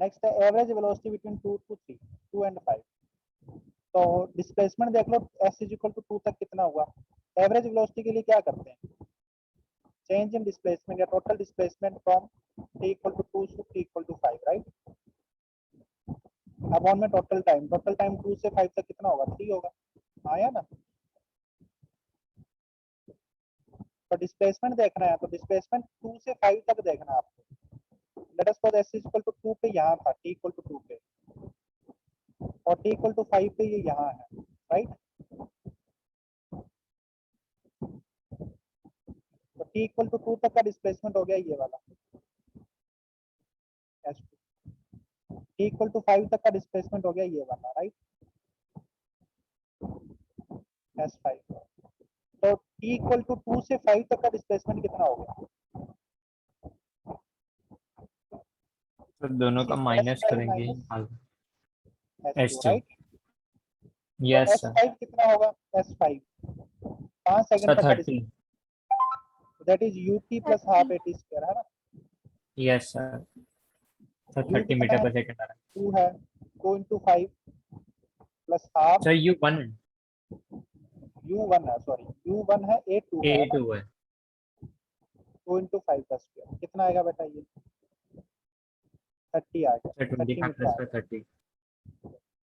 नेक्स्ट है average velocity between 2 to 3, 2 and 5। तो डिस्प्लेसमेंट देख लो, s इक्वल टू 2 तक कितना हुआ। एवरेज वेलोसिटी के लिए क्या करते हैं? चेंज इन डिस्प्लेसमेंट या total displacement from t equal to 2 to t equal to 5, right? अब ऑन में टोटल टाइम 2 से 5 तक कितना होगा? 3 होगा, आया ना। तो डिस्प्लेसमेंट देखना है, तो डिस्प्लेसमेंट 2 से 5 तक देखना है आपको। Let us suppose s equal to 2 पे यहाँ था, t इक्वल टू 2 पे, और t इक्वल टू 5 पे ये यहाँ है, राइट? तो t इक्वल टू 2 तक का डिस्प्लेसमेंट हो गया ये वाला s2। t इक्वल टू 5 तक का डिस्प्लेसमेंट हो गया ये वाला, राइट? s5। तो t इक्वल टू 2 से 5 तक का डिस्प्लेसमेंट कितना हो गया? तो दोनों का माइनस S5 करेंगे। S2, S2. राइट? तो Yes, sir. S5 कितना होगा? S5 5 Sir, सेकंड तक का 30. That is ut plus half at square, है ना? Yes, sir. So u 30 कितना मीटर है? पर सेकंड आ रहा 2 है, 2 इंटू 5 प्लस हाफ। है। Sir, U1 है, u1 है, सॉरी u1 है, a2 है ना? A2 है। 2 इंटू 5 का स्क्वायर कितना आएगा बेटा? ये 30 आ गया, Sir, 30 25 मीटर आ plus 30. गया।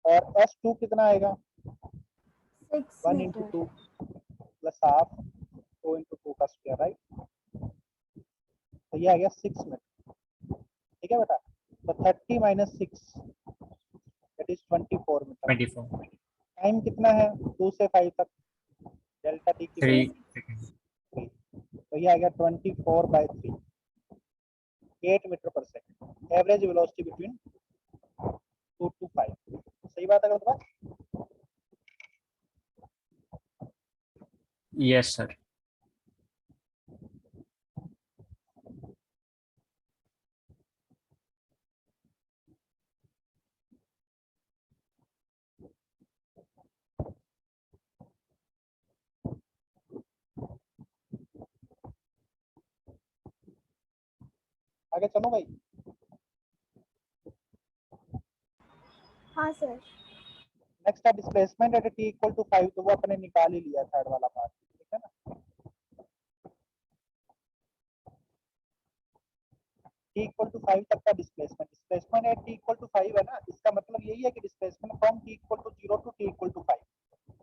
और s2 कितना आएगा? 6 1 into metre. 2 plus half 2 into 2 का स्क्वायर, राइट? तो ये आ गया 6 मीटर, ठीक है बेटा? तो 30 minus 6 that is 24 metre. 24. Time कितना है 2 से 5 तक? डेल्टा टी की 3 वैल्यू seconds. 3, तो ये आ गया 24/3, 8 मीटर पर second. Average velocity between 2 to 5। सही बात है गलत बात? Yes, sir. आगे चलो भाई। हाँ सर। नेक्स्ट है displacement at t equal to 5, तो वो अपने निकाल ही लिया थर्ड वाला पार्ट, ठीक है ना? t इक्वल टू 5 तक का displacement, displacement at t equal to 5 है ना, इसका मतलब यही है कि displacement from t equal to 0 to t equal to 5,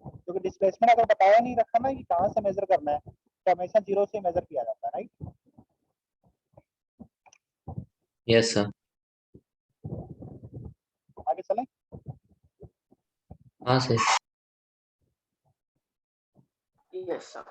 क्योंकि डिस्प्लेसमेंट अगर बताया नहीं रखा ना कि कहाँ से मेजर करना है तो हमेशा 0 से मेजर किया जाता है, राइट? Yes sir. आगे चलें। हाँ सर। Yes, sir.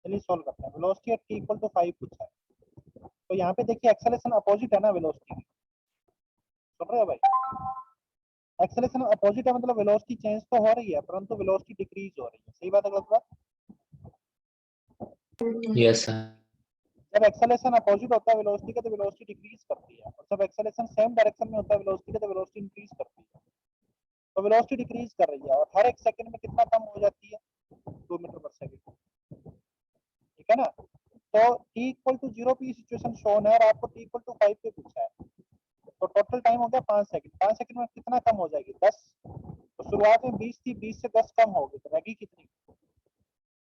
चलिए सोल्व करते हैं। Velocity at t equal to 5 पूछा है, तो यहाँ पे देखिए एक्सेलरेशन अपोजिट है ना वेलोसिटी की, सुन रहे हो भाई? एक्सेलरेशन अपोजिट है मतलब वेलोसिटी चेंज तो हो रही है परंतु वेलोसिटी डिक्रीज हो रही है, सही बात है गलत बात? Yes sir. जब एक्सेलरेशन अपोजिट होता है वेलोसिटी का तो वेलोसिटी डिक्रीज करती है, और जब एक्सेलरेशन सेम डायरेक्शन में होता है वेलोसिटी का तो वेलोसिटी इंक्रीज करती है। तो वेलोसिटी डिक्रीज कर रही है और हर एक सेकंड में कितना कम हो जाती है? 2 मीटर पर सेकंड, ठीक है ना? तो t इक्वल टू 0 पे सिचुएशन शोन है और आपको t इक्वल टू 5 पे पूछा है, तो टोटल टाइम हो गया 5 सेकंड। 5 सेकंड में कितना कम हो जाएगी? 10। तो शुरुआत में 20 थी, 20 से 10 कम होगी तो रहेगी कितनी?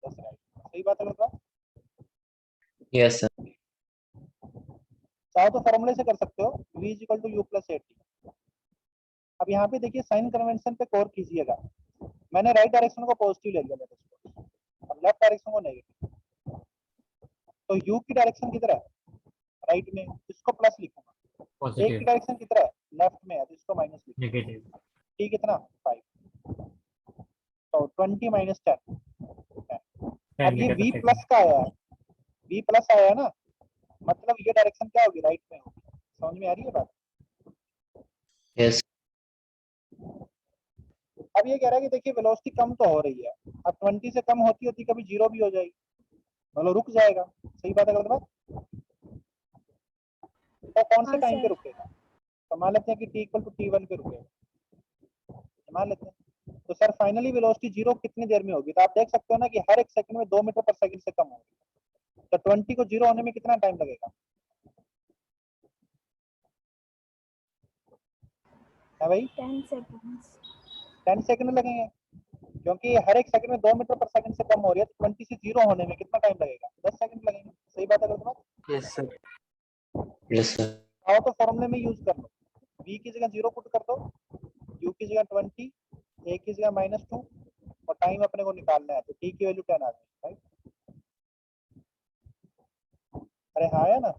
10 रहेगी, सही बात है गलत? Yes sir. चाहो तो फॉर्मूले से कर सकते हो, v is equal to u plus 80। अब यहाँ पे देखिए साइन कन्वेंशन पे गौर कीजिएगा, मैंने राइट डायरेक्शन को पॉजिटिव ले लिया मेरे और लेफ्ट डायरेक्शन को नेगेटिव, तो u की डायरेक्शन किधर है? राइट में, इसको प्लस लिखूंगा। a की पॉजिटिव, डायरेक्शन किधर है? लेफ्ट में है, तो इसको माइनस लिखूंगा। नेगेटिव, t कितना? 5, तो 20 माइनस 10। 10 अब ये मीटर पर v सेकंड। प्लस का आया है, v प्लस आया है ना, मतलब ये डायरेक्शन क्या होगी? राइट में होगी। समझ में आ रही है बात? यस। अब ये कह रहा है कि देखिए वेलोसिटी कम तो हो रही है, अब 20 से कम होती होती कभी 0 भी हो जाएगी, मतलब रुक जाएगा, सही बात है गलत बात? तो कौन से हाँ टाइम पे सर। रुकेगा? तो मान लेते हैं कि t इक्वल टू t1 पे रुकेगा, मान लेते हैं। तो सर फाइनली वेलोसिटी 0 कितनी देर में होगी? तो आप देख सकते हो ना कि हर एक सेकंड में 2 मीटर पर सेकंड से कम होगी, तो 20 को 0 होने में कितना टाइम लगेगा? है भाई? 10 seconds। 10 सेकंड लगेंगे, क्योंकि हर एक सेकंड में 2 मीटर पर सेकंड से कम हो रही है, तो 20 से 0 होने में कितना टाइम लगेगा? 10 सेकंड लगेंगे, सही बात है गलत बात? Yes, sir. Yes sir. आओ तो फॉर्मूले में यूज कर लो, v की जगह 0 पुट कर दो, u की जगह 20, a की जगह -2 और टाइम अपने को निकालना है, तो t की वैल्यू 10 आ जाएगी, राइट? अरे हाँ है ना?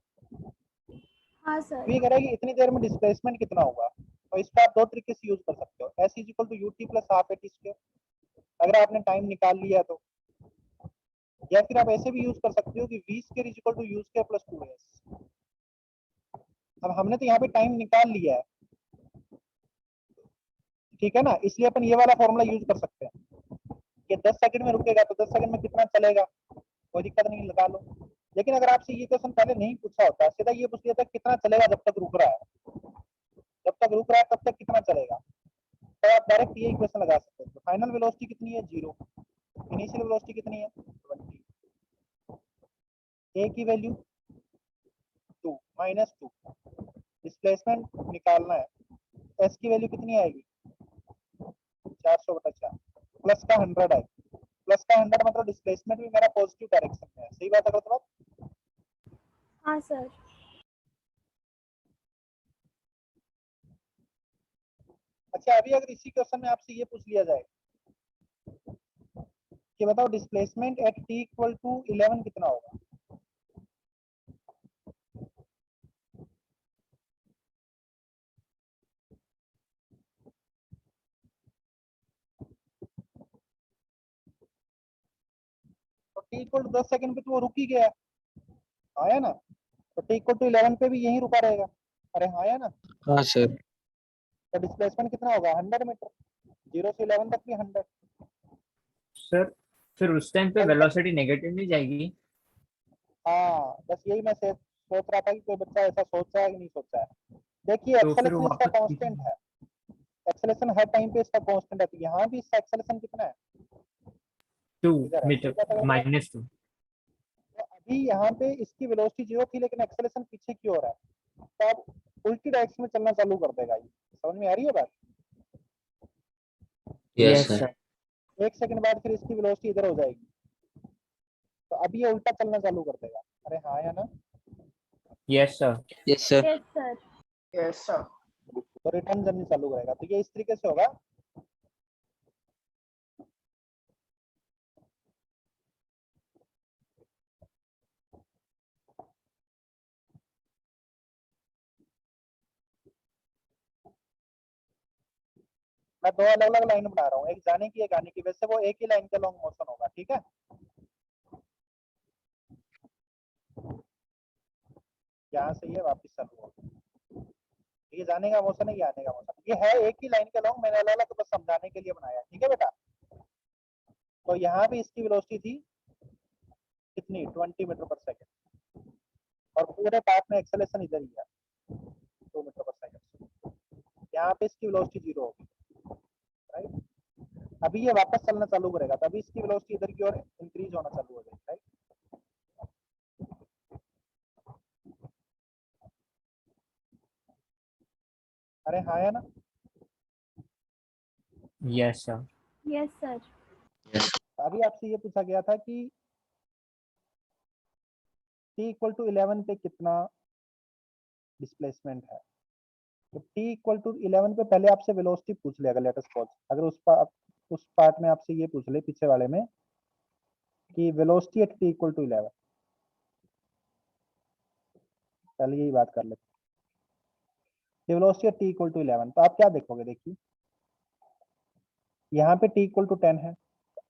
हाँ सर। तो ये कह रहा है कि इतनी देर में डिस्प्लेसमेंट कितना होगा, तो इसका आप दो तरीके से यूज कर सकते हो, s is equal to ut plus half at square, अगर आपने टाइम निकाल लिया तो, या फिर आप ऐसे भी यूज कर सकते हो कि v square is equal to u square plus 2s। अब हमने तो यहाँ पे टाइम निकाल लिया है, ठीक है ना, इसलिए अपन ये वाला फॉर्मूला यूज कर सकते हैं कि 10 सेकंड में रुकेगा तो 10 सेकंड में कितना चलेगा, कोई दिक्कत नहीं, लगा लो। लेकिन अगर आपसे ये क्वेश्चन पहले नहीं पूछा होता, सीधा ये पूछ लिया था कितना चलेगा जब तक रुक रहा है, जब तक रुक रहा है तब तक कितना चलेगा, तो आप डायरेक्ट ये इक्वेशन लगा सकते हो। तो फाइनल वेलोसिटी कितनी है? 0। इनिशियल वेलोसिटी कितनी है? 20। a की वैल्यू 2 -2, डिस्प्लेसमेंट निकालना है, s की वैल्यू कितनी आएगी? 400/4 प्लस का 100 है, प्लस का 100 मतलब डिस्प्लेसमेंट भी मेरा पॉजिटिव डायरेक्शन में है, सही बात है गलत बात? हाँ सर। अच्छा अभी अगर इसी क्वेश्चन में आपसे ये पूछ लिया जाए कि बताओ displacement at t equal to 11 कितना होगा? तो t इक्वल टू 10 सेकंड पे तो वो रुक ही गया, आया ना? तो t इक्वल टू 11 पे भी यहीं रुका रहेगा, अरे हाँ आया ना? हाँ सर। तो डिस्प्लेसमेंट कितना होगा? 100 मीटर, 0 से 11 तक भी 100। सर फिर उस टाइम पे तब वेलोसिटी नेगेटिव नहीं जाएगी? हाँ बस यही मैं सोच रहा था कि कोई बच्चा ऐसा सोचा है कि नहीं सोचा है। देखिए तो फिर एक्सेलेरेशन इसका वापस कांस्टेंट है, एक्सेलेरेशन हर टाइम पे इसका कांस्टेंट है, तो यहाँ भी इसका एक्सेलेरेशन कितना है? 2 इधर है, मीटर, ठीक है? -2। तो अभी यहाँ पे इसकी वेलोसिटी 0 थी लेकिन एक्सेलेरेशन पीछे की ओर है, तो अब उल्टी डायरेक्शन में चलना चालू कर देगा ये, समझ में आ रही है बात? Yes yes sir. सर। एक सेकंड बाद फिर इसकी वेलोसिटी इधर हो जाएगी, तो अभी ये उल्टा चलना चालू कर देगा, अरे हाँ या ना? Yes sir. Yes sir. Yes sir. Yes, sir. तो रिटर्न जर्नी चालू करेगा, तो ये इस तरीके से होगा। मैं दो अलग अलग लाइन बना रहा हूँ, एक जाने की एक आने की, वैसे वो एक ही लाइन का लॉन्ग मोशन होगा, ठीक है? यहाँ से ये वापस चालू होगा। ये जाने का मोशन है, ये आने का मोशन। ये है एक ही लाइन के लॉन्ग, मैंने अलग अलग बस समझाने के लिए बनाया, ठीक है बेटा। तो यहाँ पे इसकी वेलोसिटी थी कितनी, 20 मीटर पर सेकेंड, और पूरे पाथ में एक्सेलरेशन इधर ही है 2 मीटर पर सेकेंड। यहाँ पे इसकी वेलोसिटी 0 होगी, राइट। अभी ये वापस चलना चालू करेगा, तभी इसकी वेलोसिटी इधर की ओर इंक्रीज होना चालू हो जाएगी, राइट। अरे हाँ या ना? Yes sir. Yes sir. Yes. अभी आपसे ये पूछा गया था कि t इक्वल टू 11 पे कितना डिस्प्लेसमेंट है। तो t इक्वल टू 11 पे पहले आपसे वेलोसिटी पूछ लेगा, लेट अस सपोज अगर उस पार्ट में आपसे ये पूछ ले पीछे वाले में कि velocity at t equal to 11, पहले यही बात कर लेते हैं। Velocity at t equal to 11, तो आप क्या देखोगे, देखिए यहाँ पे t इक्वल टू 10 है।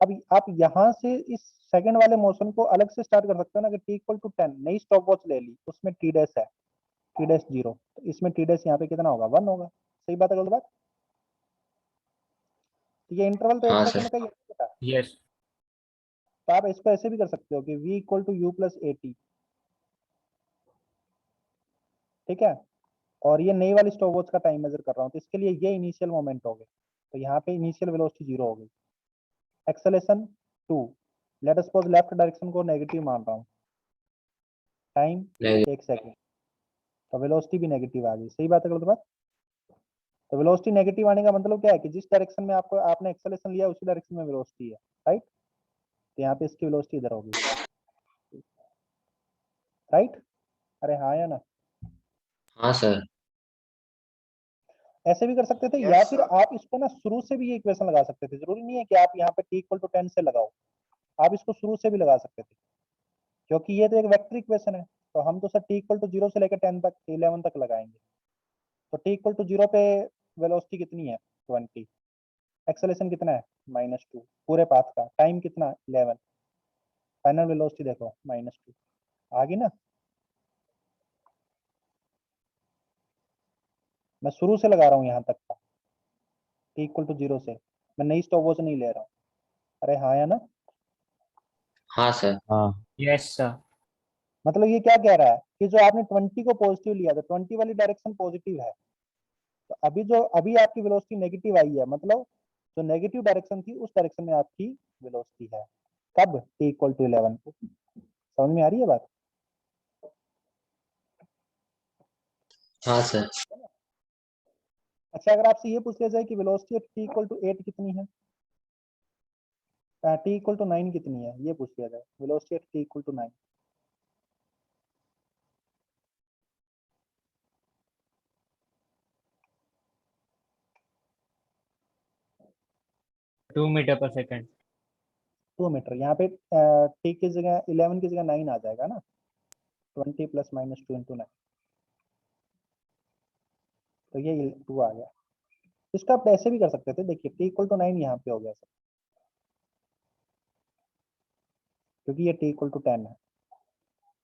अब आप यहाँ से इस सेकंड वाले मोशन को अलग से स्टार्ट कर सकते हो ना, कि t इक्वल टू 10 नई स्टॉप वॉच ले ली, उसमें t डैश है, t डैश 0, तो इसमें t डैश यहाँ पे कितना होगा, 1 होगा। सही बात है, गलत बात? तो ये इंटरवल तो एक हाँ सेकंड सर। का ही है बेटा। यस। तो आप इसको ऐसे भी कर सकते हो कि v equal to you plus A t, ठीक है। और ये नई वाली स्टॉप वॉच का टाइम मेजर कर रहा हूँ, तो इसके लिए ये इनिशियल मोमेंट हो गए, तो यहाँ पे इनिशियल वेलोसिटी 0 हो गई। Acceleration 2, late us suppose left direction को नेगेटिव मान रहा हूँ, टाइम नहीं 1 सेकंड, तो वेलोसिटी भी नेगेटिव आ गई। सही बात है, गलत बात? तो वेलोसिटी नेगेटिव आने का मतलब क्या है कि जिस डायरेक्शन में आपने एक्सेलेरेशन लिया उसी डायरेक्शन में वेलोसिटी है, राइट। तो यहाँ पे इसकी वेलोसिटी इधर होगी, राइट। अरे हाँ या ना? हाँ सर। ऐसे भी कर सकते थे, Yes, या फिर sir. आप इसको ना शुरू से भी ये इक्वेशन लगा सकते थे। जरूरी नहीं है कि आप यहाँ पे t इक्वल टू 10 से लगाओ, आप इसको शुरू से भी लगा सकते थे, क्योंकि ये तो एक वेक्टर इक्वेशन है। तो हम तो सर t इक्वल टू 0 से लेकर 10 तक 11 तक लगाएंगे। तो t इक्वल टू 0 पे वेलोसिटी कितनी है, 20, एक्सेलरेशन कितना है, -2, पूरे पाथ का टाइम कितना, 11, फाइनल वेलोसिटी देखो -2, आ गई ना। मैं शुरू से लगा रहा हूँ यहाँ तक का, t इक्वल टू 0 से, मैं नई स्टॉप वॉच नहीं ले रहा हूँ। अरे हाँ या ना? हाँ सर। हाँ यस सर। मतलब ये क्या कह रहा है कि जो आपने 20 को पॉजिटिव लिया, तो 20 वाली डायरेक्शन पॉजिटिव है, तो अभी आपकी वेलोसिटी नेगेटिव आई है, मतलब जो नेगेटिव डायरेक्शन थी उस डायरेक्शन में आपकी वेलोसिटी है। कब, t इक्वल टू 11 पे। समझ में आ रही है बात? हाँ सर। अच्छा, अगर आपसे ये पूछ लिया जाए कि velocity at t equal to 8 कितनी है, t इक्वल टू 9 कितनी है, ये पूछ लिया जाए, velocity at t equal to 9, 2 metre पर सेकंड। 2 मीटर। यहाँ पे t की जगह 11 की जगह 9 आ जाएगा ना, 20 प्लस माइनस 2 इंटू 9, तो ये 2 आ गया। इसका आप ऐसे भी कर सकते थे, देखिए t इक्वल टू 9 यहाँ पे हो गया सर, क्योंकि ये t इक्वल टू 10 है,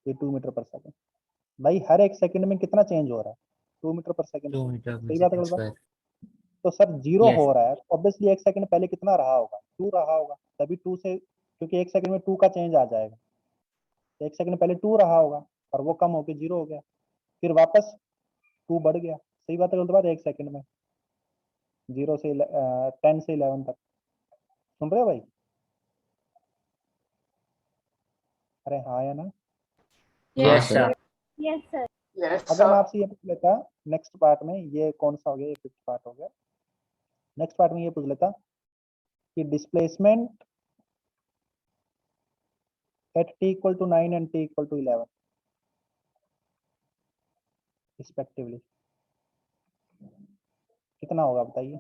ये 2 मीटर पर सेकंड। भाई हर एक सेकंड में कितना चेंज हो रहा है, 2 मीटर पर सेकंड। 2 मीटर पर सही बात है, सेकंड गलत बात? स्क्वायर। तो सर 0 यस। हो रहा है, ऑब्वियसली एक सेकंड पहले कितना रहा होगा, 2 रहा होगा, तभी 2 से, क्योंकि एक सेकंड में 2 का चेंज आ जाएगा, तो एक सेकंड पहले 2 रहा होगा और वो कम होके 0 हो गया, फिर वापस 2 बढ़ गया। सही बात है, गलत बात? एक सेकंड में 0 से 10 से 11 तक। सुन रहे हो भाई? अरे हाँ या ना? हाँ yes sir. Sir. Yes sir. Yes, अगर मैं sir. आपसे ये पूछ लेता नेक्स्ट पार्ट में, ये कौन सा हो गया, ये फिफ्थ पार्ट हो गया, नेक्स्ट पार्ट में ये पूछ लेता कि displacement at t equal to 9 and t equal to 11 respectively कितना होगा, बताइए।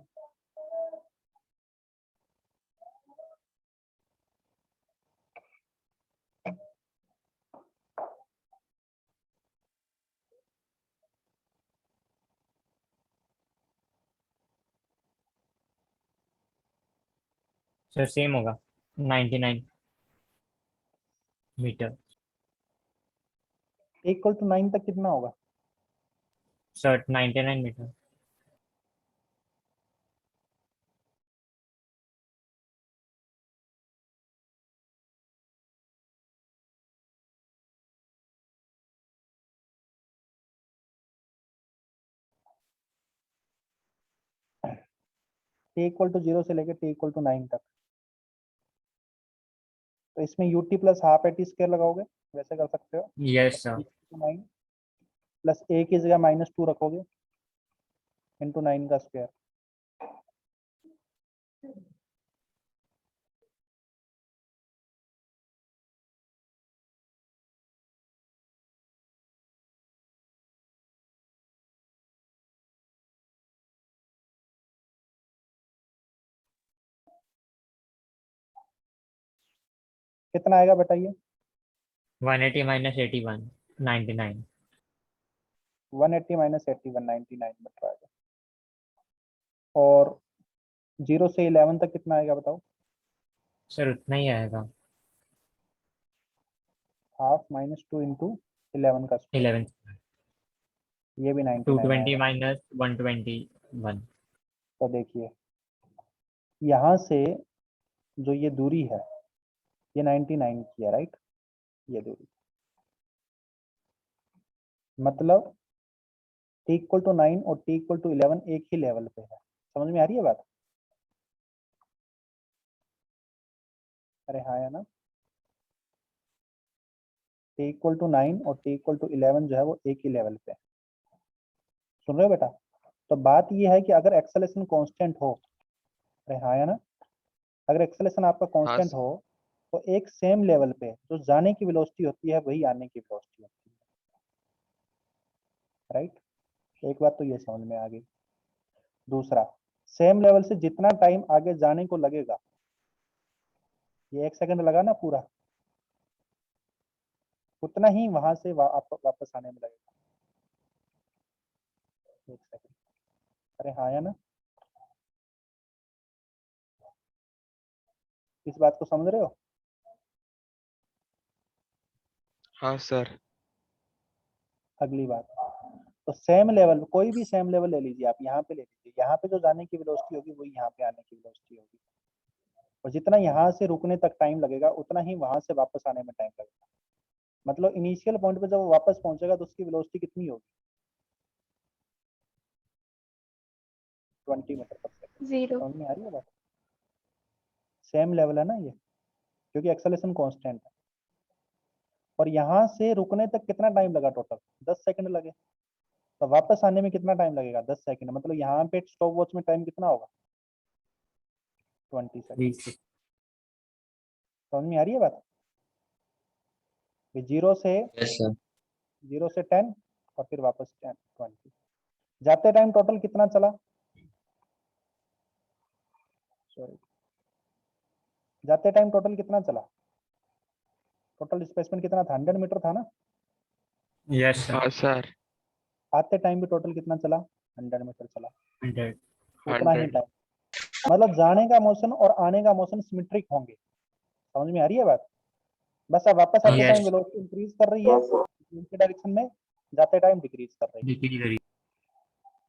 सर सेम होगा, 99 मीटर। इक्वल टू 9 तक कितना होगा? Sir 99 metre. t equal to 0 से लेके t इक्वल टू 9 तक, तो इसमें ut plus half eighty square लगाओगे, वैसे कर सकते हो। Yes sir. 9 प्लस a की जगह -2 रखोगे इंटू 9 का स्क्वायर। कितना आएगा बताइए? 180 माइनस 81 99। 180 माइनस 81 99 बट आएगा। और 0 से 11 तक कितना आएगा बताओ? सर उतना ही आएगा। हाफ -2 इंटू 11 का स्क्वायर, 11 ये भी 99 220 आएगा। माइनस 121। तो देखिए यहाँ से जो ये दूरी है ये 99 की है, राइट? ये दूरी मतलब t इक्वल टू 9 और t इक्वल टू 11 एक ही लेवल पे है। समझ में आ रही है बात? अरे हाँ है ना। t इक्वल टू 9 और t इक्वल टू 11 जो है वो एक ही लेवल पे है। सुन रहे हो बेटा? तो बात ये है कि अगर एक्सेलेरेशन कांस्टेंट हो, अरे हाँ है ना, अगर एक्सेलेरेशन आपका कांस्टेंट हो तो एक सेम लेवल पे जो जाने की वेलोसिटी होती है वही आने की वेलोसिटी होती है, राइट? एक बात तो ये समझ में आ गई। दूसरा, सेम लेवल से जितना टाइम आगे जाने को लगेगा, ये 1 सेकंड लगा ना पूरा, उतना ही वहां से वापस आने में लगेगा। 1 सेकंड। अरे हाँ या ना, इस बात को समझ रहे हो? हाँ सर। अगली बात, तो सेम लेवल, कोई भी सेम लेवल ले लीजिए आप, यहाँ पे ले लीजिए, यहाँ पे जो जाने की वेलोसिटी होगी वही यहाँ पे आने की वेलोसिटी होगी, और जितना यहाँ से रुकने तक टाइम लगेगा उतना ही वहां से वापस आने में टाइम लगेगा। मतलब इनिशियल पॉइंट पे जब वो वापस पहुंचेगा तो उसकी वेलोसिटी कितनी होगी? 20 मीटर पर सेकंड। 0। समझ में आ रही है बात? सेम लेवल है ना ये, क्योंकि एक्सेलेरेशन कांस्टेंट है। और यहाँ से रुकने तक कितना टाइम लगा टोटल? 10 सेकंड लगे। तो वापस आने में कितना टाइम लगेगा? 10 सेकंड। मतलब यहाँ पे स्टॉप वॉच में टाइम कितना होगा? 20 सेकंड। समझ में आ रही है बात? जीरो से यस सर। 10 और फिर वापस 10 20। जाते टाइम टोटल कितना चला? सॉरी, जाते टाइम टोटल कितना चला? टोटल डिस्प्लेसमेंट कितना था? 100 मीटर था ना? यस हाँ सर। आते टाइम भी टोटल कितना चला? 100 मीटर चला। 100। उतना ही 100। टाइम, मतलब जाने का मोशन और आने का मोशन सिमेट्रिक होंगे। समझ में आ रही है बात? बस अब वापस आते टाइम यस। वेलोसिटी इंक्रीज कर रही है उनकी डायरेक्शन में, जाते टाइम डिक्रीज कर रही है। डिक्रीज करी।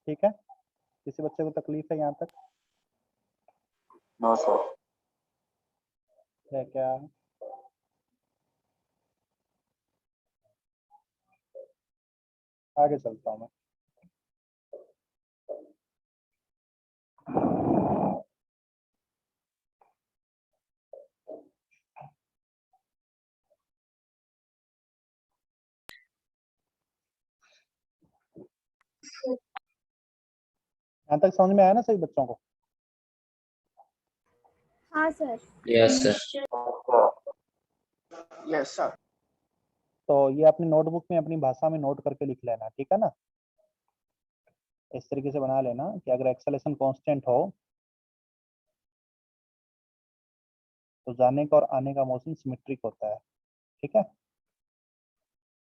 ठीक है? किसी बच्चे को तकलीफ है यहाँ तक? No sir. है क्या? आगे चलता हूँ मैं। यहाँ तक समझ में आया ना सभी बच्चों को? हाँ sir. Yes sir. Yes sir. तो ये अपनी नोटबुक में अपनी भाषा में नोट करके लिख लेना, ठीक है ना? इस तरीके से बना लेना कि अगर एक्सेलेरेशन कांस्टेंट हो तो जाने का और आने का मोशन सिमेट्रिक होता है। ठीक है?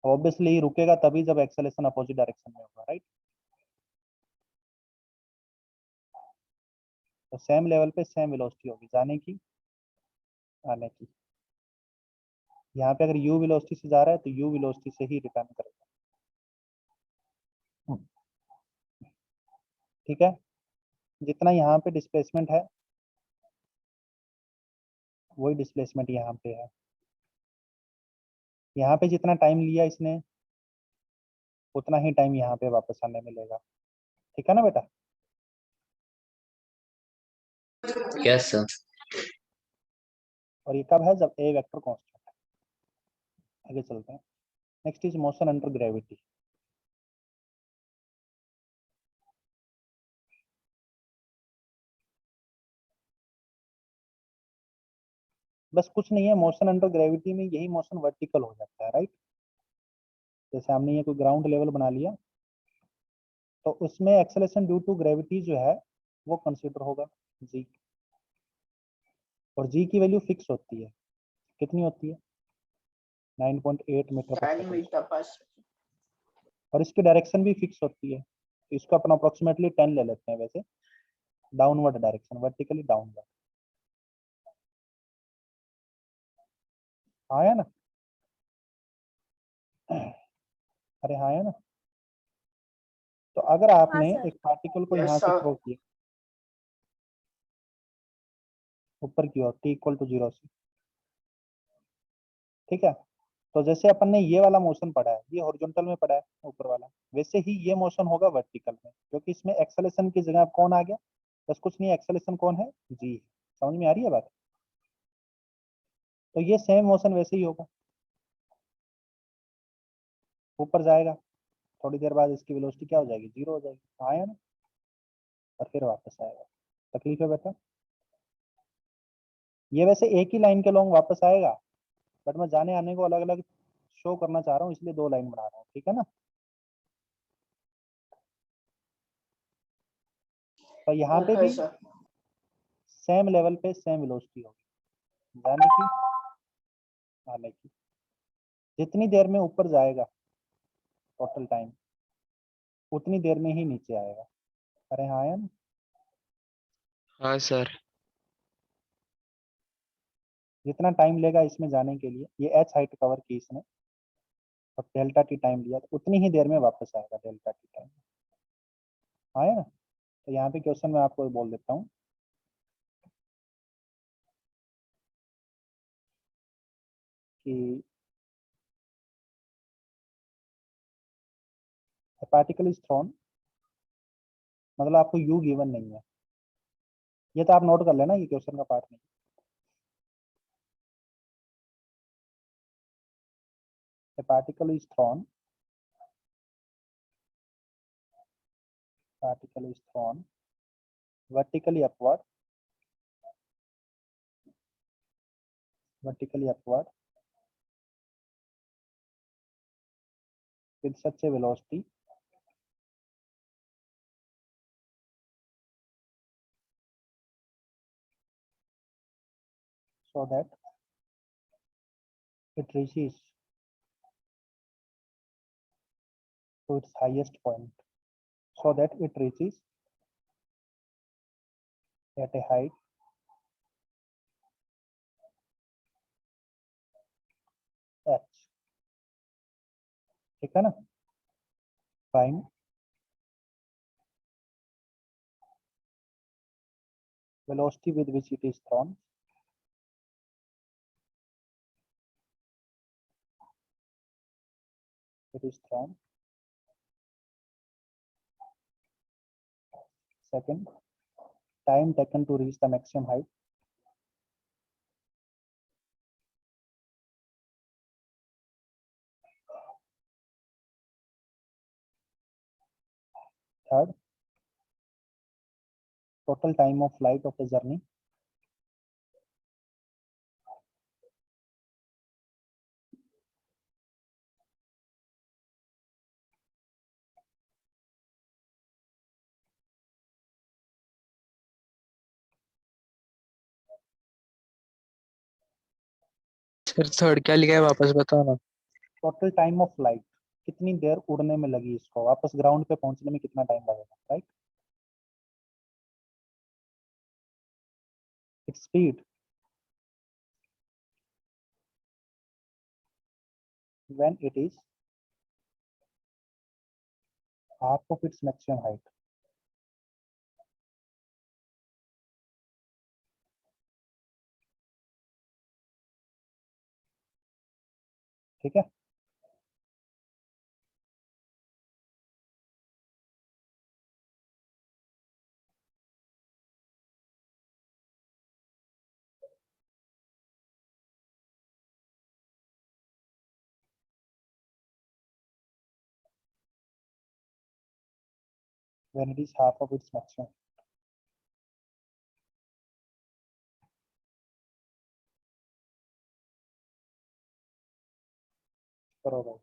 ऑब्वियसली रुकेगा तभी जब एक्सेलेरेशन अपोजिट डायरेक्शन में होगा, राइट? तो सेम लेवल पे सेम वेलोसिटी होगी जाने की, आने की। यहाँ पे अगर u वेलोसिटी से जा रहा है तो u वेलोसिटी से ही रिटर्न करेगा। ठीक है, जितना यहाँ पे डिस्प्लेसमेंट है वही डिस्प्लेसमेंट यहाँ पे है। यहाँ पे जितना टाइम लिया इसने उतना ही टाइम यहाँ पे वापस आने में लेगा। ठीक है ना बेटा? Yes sir. और ये कब है? जब ए वेक्टर कांस्टेंट है। आगे चलते हैं। Next is motion under gravity. बस कुछ नहीं है, मोशन अंडर ग्रेविटी में यही मोशन वर्टिकल हो जाता है, राइट? जैसे हमने ये कोई ग्राउंड लेवल बना लिया तो उसमें एक्सेलरेशन ड्यू टू ग्रेविटी जो है वो कंसीडर होगा जी, और जी की वैल्यू फिक्स होती है। कितनी होती है? 9.8 मीटर पर सेकंड। और इसकी डायरेक्शन भी फिक्स होती है, तो इसको अपन अप्रोक्सीमेटली 10 ले लेते हैं। वैसे डाउनवर्ड डायरेक्शन, वर्टिकली डाउनवर्ड। हाँ है ना? अरे हाँ है ना? तो अगर आपने सर। एक पार्टिकल को यहाँ से थ्रो किया ऊपर की ओर t=0 से, ठीक है, तो जैसे अपन ने ये वाला मोशन पढ़ा है, ये हॉरिजॉन्टल में पढ़ा है ऊपर वाला, वैसे ही ये मोशन होगा वर्टिकल में, क्योंकि इसमें एक्सेलरेशन की जगह कौन आ गया? बस कुछ नहीं, एक्सेलरेशन कौन है? जी। समझ में आ रही है बात? तो ये सेम मोशन वैसे ही होगा, ऊपर जाएगा, थोड़ी देर बाद इसकी वेलोसिटी क्या हो जाएगी? 0 हो जाएगी। आया ना? और फिर वापस आएगा। तकलीफ है बेटा? ये वैसे एक ही लाइन के लॉन्ग वापस आएगा, बट मैं जाने आने को अलग अलग शो करना चाह रहा हूँ, इसलिए 2 लाइन बना रहा हूँ। ठीक है ना? तो यहाँ पे भी सेम लेवल पे सेम वेलोसिटी होगी, जाने की आने की। जितनी देर में ऊपर जाएगा टोटल टाइम, उतनी देर में ही नीचे आएगा। अरे हाँ आया ना? हाँ सर। जितना टाइम लेगा इसमें जाने के लिए, ये h हाइट कवर की इसने, और डेल्टा टी टाइम लिया, तो उतनी ही देर में वापस आएगा डेल्टा टी टाइम। आया ना? तो यहाँ पे क्वेश्चन मैं आपको बोल देता हूँ कि पार्टिकल इज थ्रोन, मतलब आपको u गिवन नहीं है, ये तो आप नोट कर लेना, ये क्वेश्चन का पार्ट नहीं। A particle is thrown vertically upward with such a velocity so that it reaches to its highest point, at a height h। ठीक है ना? Find velocity with which it is thrown, second, time taken to reach the maximum height, third, total time of flight of the journey, sir third क्या लिखा है, वापस बताओ ना। Total time of flight, कितनी देर उड़ने में लगी इसको, वापस ग्राउंड पे पहुंचने में कितना टाइम लगेगा, right? Its speed, when it is half of its maximum height. ठीक है, when it is half of its maximum. करो भाई।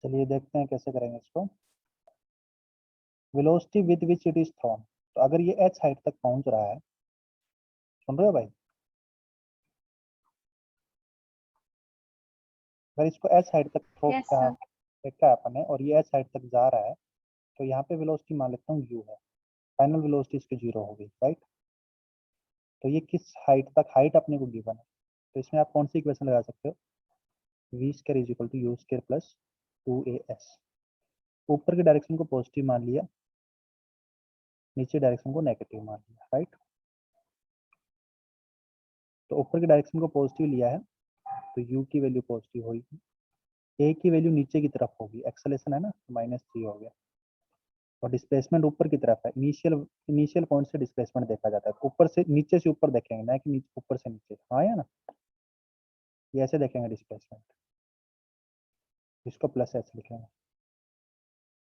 चलिए देखते हैं कैसे करेंगे इसको। Velocity with which it is throne, तो अगर ये h हाइट तक पहुंच रहा है, सुन रहे हो भाई, अगर इसको एच हाइट तक थ्रो Yes, sir. फेंका अपन है और ये एच हाइट तक जा रहा है, तो यहाँ पे वेलोसिटी मान लेता हूँ u है, फाइनल वेलोसिटी इसकी 0 होगी, राइट। तो ये किस हाइट तक, हाइट अपने को गिवन है, तो इसमें आप कौन सी इक्वेशन लगा सकते हो, v square is equal to u square plus 2as। ऊपर के डायरेक्शन को पॉजिटिव मान लिया, नीचे डायरेक्शन को नेगेटिव मान लिया, राइट। तो ऊपर के डायरेक्शन को पॉजिटिव लिया है तो u की वैल्यू पॉजिटिव होगी, a की वैल्यू नीचे की तरफ होगी, एक्सेलेरेशन है ना, -3 हो गया, और डिस्प्लेसमेंट ऊपर की तरफ है। इनिशियल पॉइंट से डिस्प्लेसमेंट देखा जाता है, ऊपर से नीचे से ऊपर देखेंगे ना कि ऊपर से नीचे, हाँ या ना, ये ऐसे देखेंगे डिस्प्लेसमेंट, इसको प्लस एच लिखेंगे,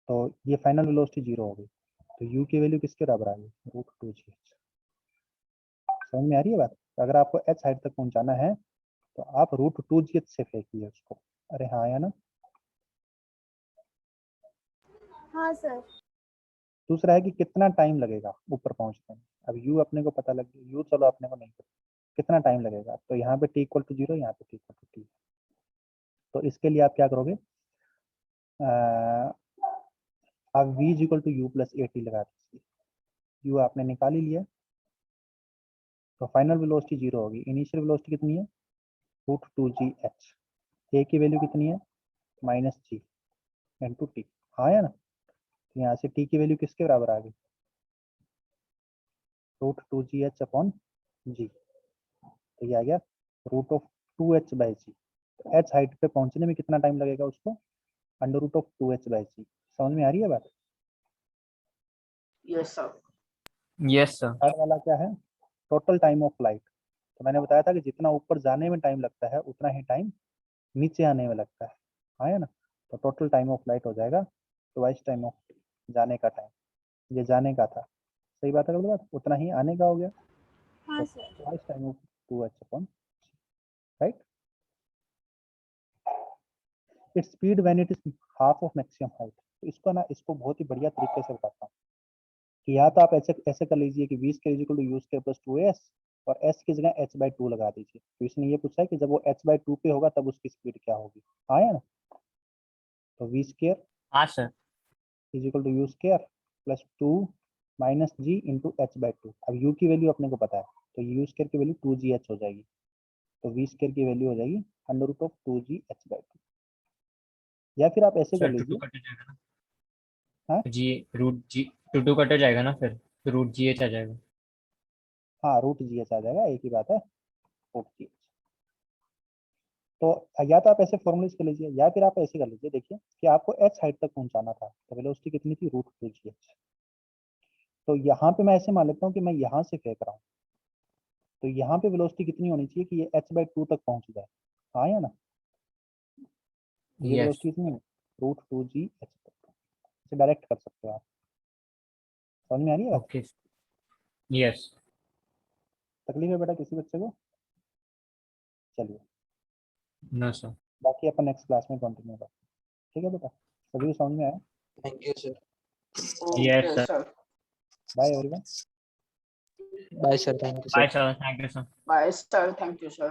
तो ये फाइनल वेलोसिटी 0 होगी, तो u की वैल्यू किसके बराबर आ गई, √2gh। समझ में आ रही है बात। अगर आपको h हाइट तक पहुंचाना है तो आप √2gh से फेंकिए उसको, अरे हाँ या ना। हाँ सर। दूसरा है कि कितना टाइम लगेगा ऊपर पहुंचने में। अब u अपने को पता लग गया, u चलो अपने को नहीं पता कितना टाइम लगेगा, तो यहाँ पे t = 0, यहाँ पे t = t। तो इसके लिए आप क्या करोगे, आप v = u + at लगा दीजिए, u आपने निकाल ही लिया, तो फाइनल वेलोसिटी 0 होगी। इनिशियल वेलोसिटी कितनी है, √2gh, a की वैल्यू कितनी है, -g × t, हाँ या ना। तो यहाँ से t की वैल्यू किसके बराबर आ गई, √2gh/g, तो ये आ गया √2h/g। तो h हाइट पे पहुंचने में कितना टाइम लगेगा उसको, √2h/g। समझ में आ रही है बात। Yes sir. थर्ड वाला क्या है, टोटल टाइम ऑफ फ्लाइट। तो मैंने बताया था कि जितना ऊपर जाने में टाइम लगता है उतना ही टाइम नीचे आने में लगता है, हाँ या ना। तो टोटल टाइम ऑफ फ्लाइट हो जाएगा ट्वाइस टाइम ऑफ जाने का टाइम, ये जाने का था, सही बात है बात, उतना ही आने का हो गया, हाँ तो sir. Twice time of 2h/, right. Its speed when it is half of maximum height. तो इसको ना, इसको बहुत ही बढ़िया तरीके से बताता हूँ कि या तो आप ऐसे ऐसे कर लीजिए कि v = u² + 2s और s की जगह h/2 लगा दीजिए। तो इसने ये पूछा है कि जब वो h/2 पे होगा तब उसकी स्पीड क्या होगी, हाँ या ना। तो v² हाँ सर। = u² + 2 - g × h/2। अब u की वैल्यू अपने को पता है, तो u² की वैल्यू 2gh हो जाएगी, तो v² की वैल्यू हो जाएगी √2gh/2। या फिर आप ऐसे कर सर लीजिए, 2 कट जाएगा ना, हाँ √2 कट जाएगा ना, फिर तो √gh आ जाएगा। हाँ, √gh आ जाएगा, एक ही बात है, √gh। तो या तो आप ऐसे फॉर्मूले कर लीजिए, या फिर आप ऐसे कर लीजिए, देखिए कि आपको h हाइट तक पहुंचाना था, तो वेलोसिटी कितनी थी, √2gh। तो यहाँ पे मैं ऐसे मान लेता हूँ कि मैं यहाँ से फेंक रहा हूँ, तो यहाँ पे वेलोसिटी कितनी होनी चाहिए कि ये h/2 तक पहुंच जाए, हाँ या ना। तो ये यस। वेलोसिटी कितनी है, √2gh तक, इसे डायरेक्ट कर सकते हो आप। समझ में आ रही है बात। ओके। यस। तकलीफ है बेटा किसी बच्चे को, चलिए नो सर। बाकी अपन नेक्स्ट क्लास में कंटिन्यू करते हैं, ठीक है बेटा, सभी को समझ में आया। Thank you sir. Yes sir. Bye everyone. Bye sir, thank you sir. Bye sir, thank you sir. Bye, sir. Thank you, sir.